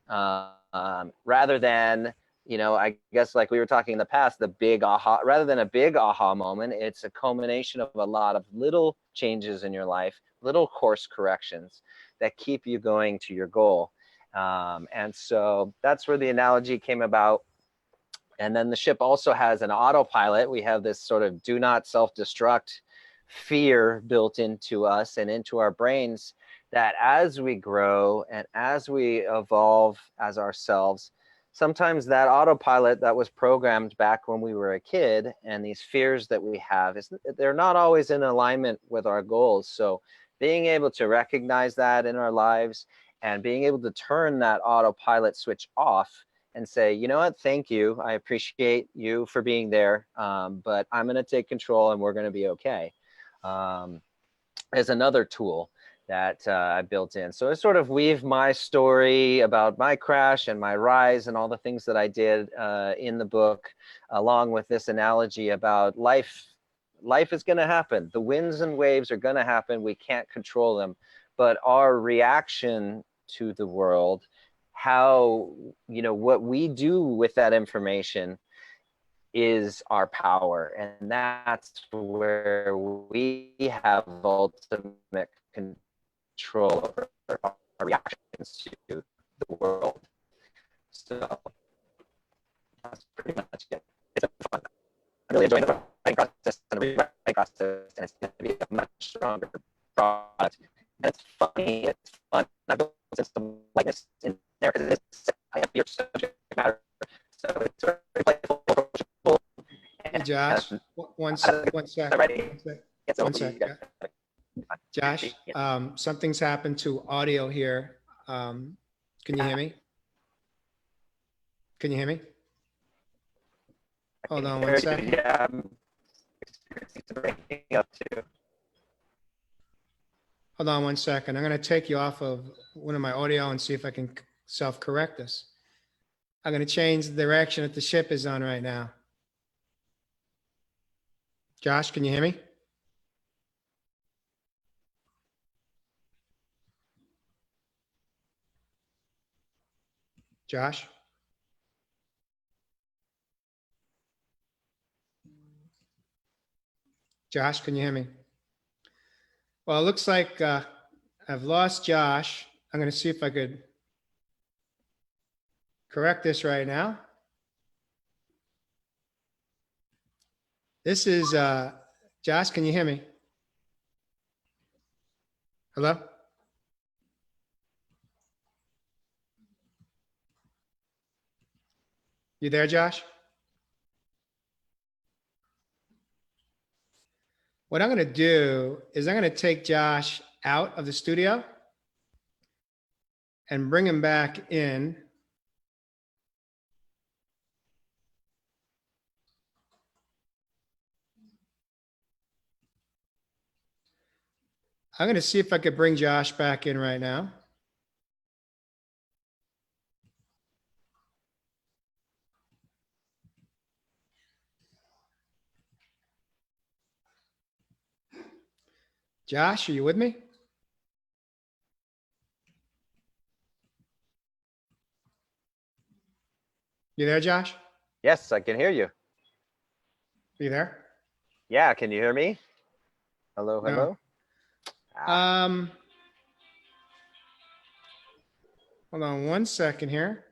Rather than, I guess like we were talking in the past, the big aha, rather than a big aha moment, it's a culmination of a lot of little changes in your life, little course corrections that keep you going to your goal. And so that's where the analogy came about. And then the ship also has an autopilot. We have this sort of do not self-destruct fear built into us and into our brains, that as we grow and as we evolve as ourselves, sometimes that autopilot that was programmed back when we were a kid and these fears that we have, they're not always in alignment with our goals. So being able to recognize that in our lives and being able to turn that autopilot switch off and say, you know what, thank you, I appreciate you for being there, but I'm going to take control and we're going to be okay, is another tool that I built in. So I sort of weave my story about my crash and my rise and all the things that I did in the book, along with this analogy about life. Life is going to happen. The winds and waves are going to happen. We can't control them, but our reaction to the world, how, what we do with that information is our power. And that's where we have ultimate control over our reactions to the world. So that's pretty much it. It's fun. I'm really enjoying the writing process and the rewriting process, and it's going to be a much stronger product. And it's funny, it's fun. I built some lightness in there because it's your subject matter. So it's very playful, approachable. Hey, Josh, one sec. Josh, something's happened to audio here. Can you hear me? Can you hear me? Hold on one second. Yeah, I'm experiencing some breaking up too. Hold on one second. I'm going to take you off of one of my audio and see if I can self-correct this. I'm going to change the direction that the ship is on right now. Josh, can you hear me? Josh? Josh, can you hear me? Well, it looks like I've lost Josh. I'm going to see if I could correct this right now. This is, Josh, can you hear me? Hello? You there, Josh? What I'm going to do is I'm going to take Josh out of the studio and bring him back in. I'm going to see if I could bring Josh back in right now. Josh, are you with me? You there, Josh? Yes, I can hear you. Are you there? Yeah, can you hear me? Hello, hello. No. Hold on one second here.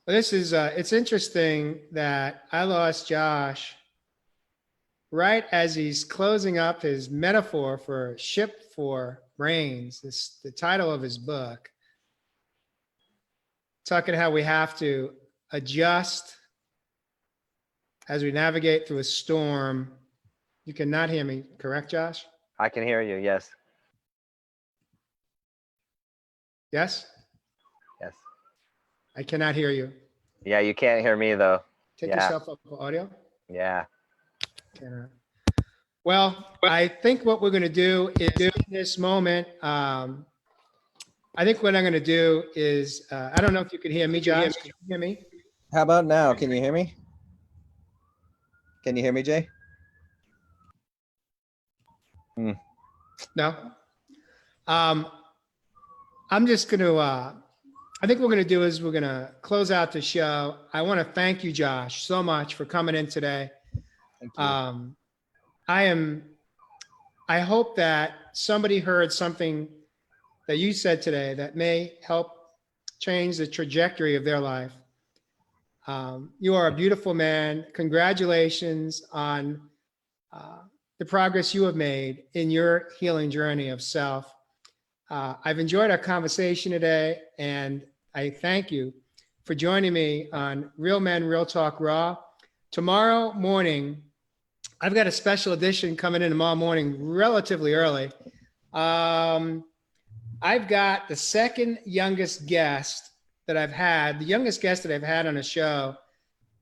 This is, it's interesting that I lost Josh right as he's closing up his metaphor for Ship for Brains, the title of his book, talking how we have to adjust as we navigate through a storm. You cannot hear me, correct, Josh? I can hear you, yes. Yes? Yes. I cannot hear you. Yeah, you can't hear me though. Take Yeah. yourself up for audio. Yeah. Cannot. Well, I think what we're going to do is in this moment, I think what I'm going to do is, I don't know if you can hear me, Josh. Can you hear me? How about now? Can you hear me? Can you hear me, Jay? No. I'm just going to, I think what we're going to do is we're going to close out the show. I want to thank you, Josh, so much for coming in today. Thank you. I hope that somebody heard something that you said today that may help change the trajectory of their life. You are a beautiful man. Congratulations on the progress you have made in your healing journey of self. I've enjoyed our conversation today, and I thank you for joining me on Real Men, Real Talk Raw. Tomorrow morning, I've got a special edition coming in tomorrow morning, relatively early. I've got the second youngest guest that I've had. The youngest guest that I've had on a show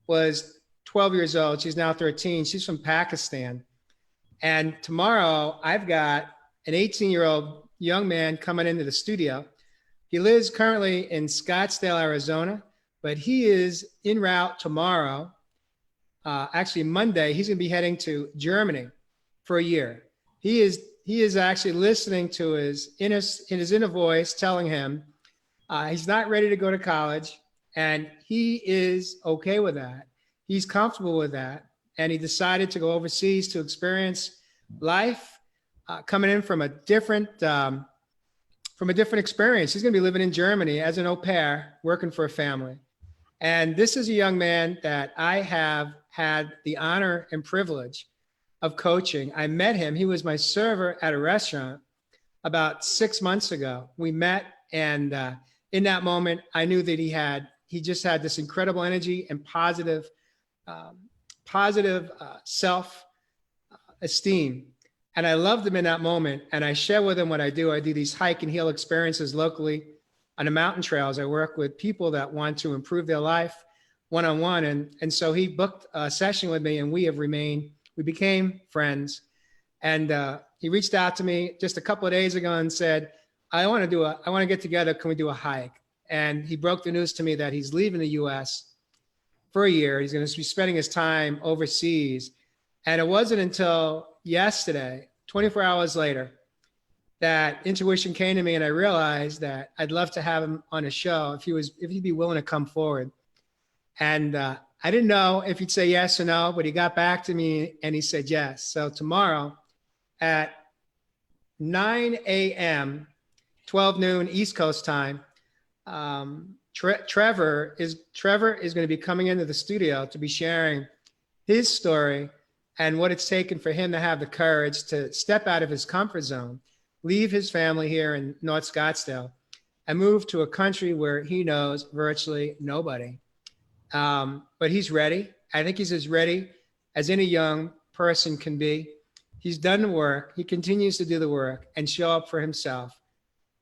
was 12 years old. She's now 13. She's from Pakistan. And tomorrow I've got an 18-year-old young man coming into the studio. He lives currently in Scottsdale, Arizona, but he is en route tomorrow. Actually, Monday, he's going to be heading to Germany for a year. He is actually listening to his inner voice telling him he's not ready to go to college, and he is okay with that. He's comfortable with that, and he decided to go overseas to experience life, coming in from a different experience. He's going to be living in Germany as an au pair, working for a family. And this is a young man that I have had the honor and privilege of coaching. I met him. He was my server at a restaurant about 6 months ago. We met, and in that moment, I knew that he just had this incredible energy and positive self-esteem. And I loved him in that moment. And I share with him what I do. I do these hike and heal experiences locally on the mountain trails. I work with people that want to improve their life one-on-one. And so he booked a session with me, and we became friends. And he reached out to me just a couple of days ago and said, I want to get together. Can we do a hike? And he broke the news to me that he's leaving the US for a year. He's going to be spending his time overseas. And it wasn't until yesterday, 24 hours later, that intuition came to me, and I realized that I'd love to have him on a show if he'd be willing to come forward. And I didn't know if he'd say yes or no, but he got back to me and he said yes. So tomorrow at 9 a.m., 12 noon East Coast time, Trevor is going to be coming into the studio to be sharing his story and what it's taken for him to have the courage to step out of his comfort zone, leave his family here in North Scottsdale, and move to a country where he knows virtually nobody. But he's ready. I think he's as ready as any young person can be. He's done the work. He continues to do the work and show up for himself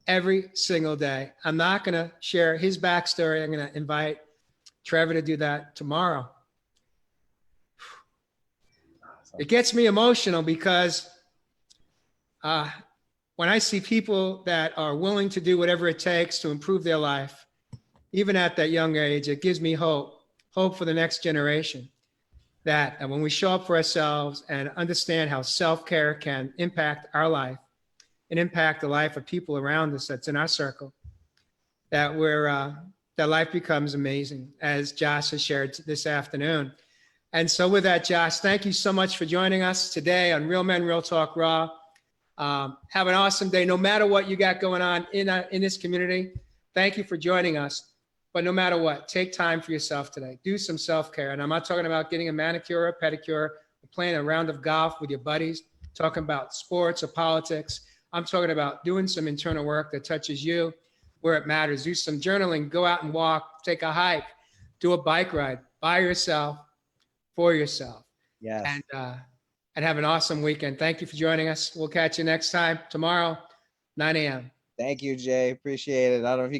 every single day. I'm not going to share his backstory. I'm going to invite Trevor to do that tomorrow. It gets me emotional because when I see people that are willing to do whatever it takes to improve their life, even at that young age, it gives me hope for the next generation. That when we show up for ourselves and understand how self-care can impact our life and impact the life of people around us that's in our circle, that life becomes amazing, as Josh has shared this afternoon. And so with that, Josh, thank you so much for joining us today on Real Men, Real Talk Raw. Have an awesome day, no matter what you got going on in this community. Thank you for joining us. But no matter what, take time for yourself today. Do some self-care. And I'm not talking about getting a manicure or pedicure, or playing a round of golf with your buddies, talking about sports or politics. I'm talking about doing some internal work that touches you where it matters. Do some journaling, go out and walk, take a hike, do a bike ride by yourself, for yourself. Yes. And have an awesome weekend. Thank you for joining us. We'll catch you next time tomorrow, 9 a.m. Thank you, Jay. Appreciate it. I don't know if you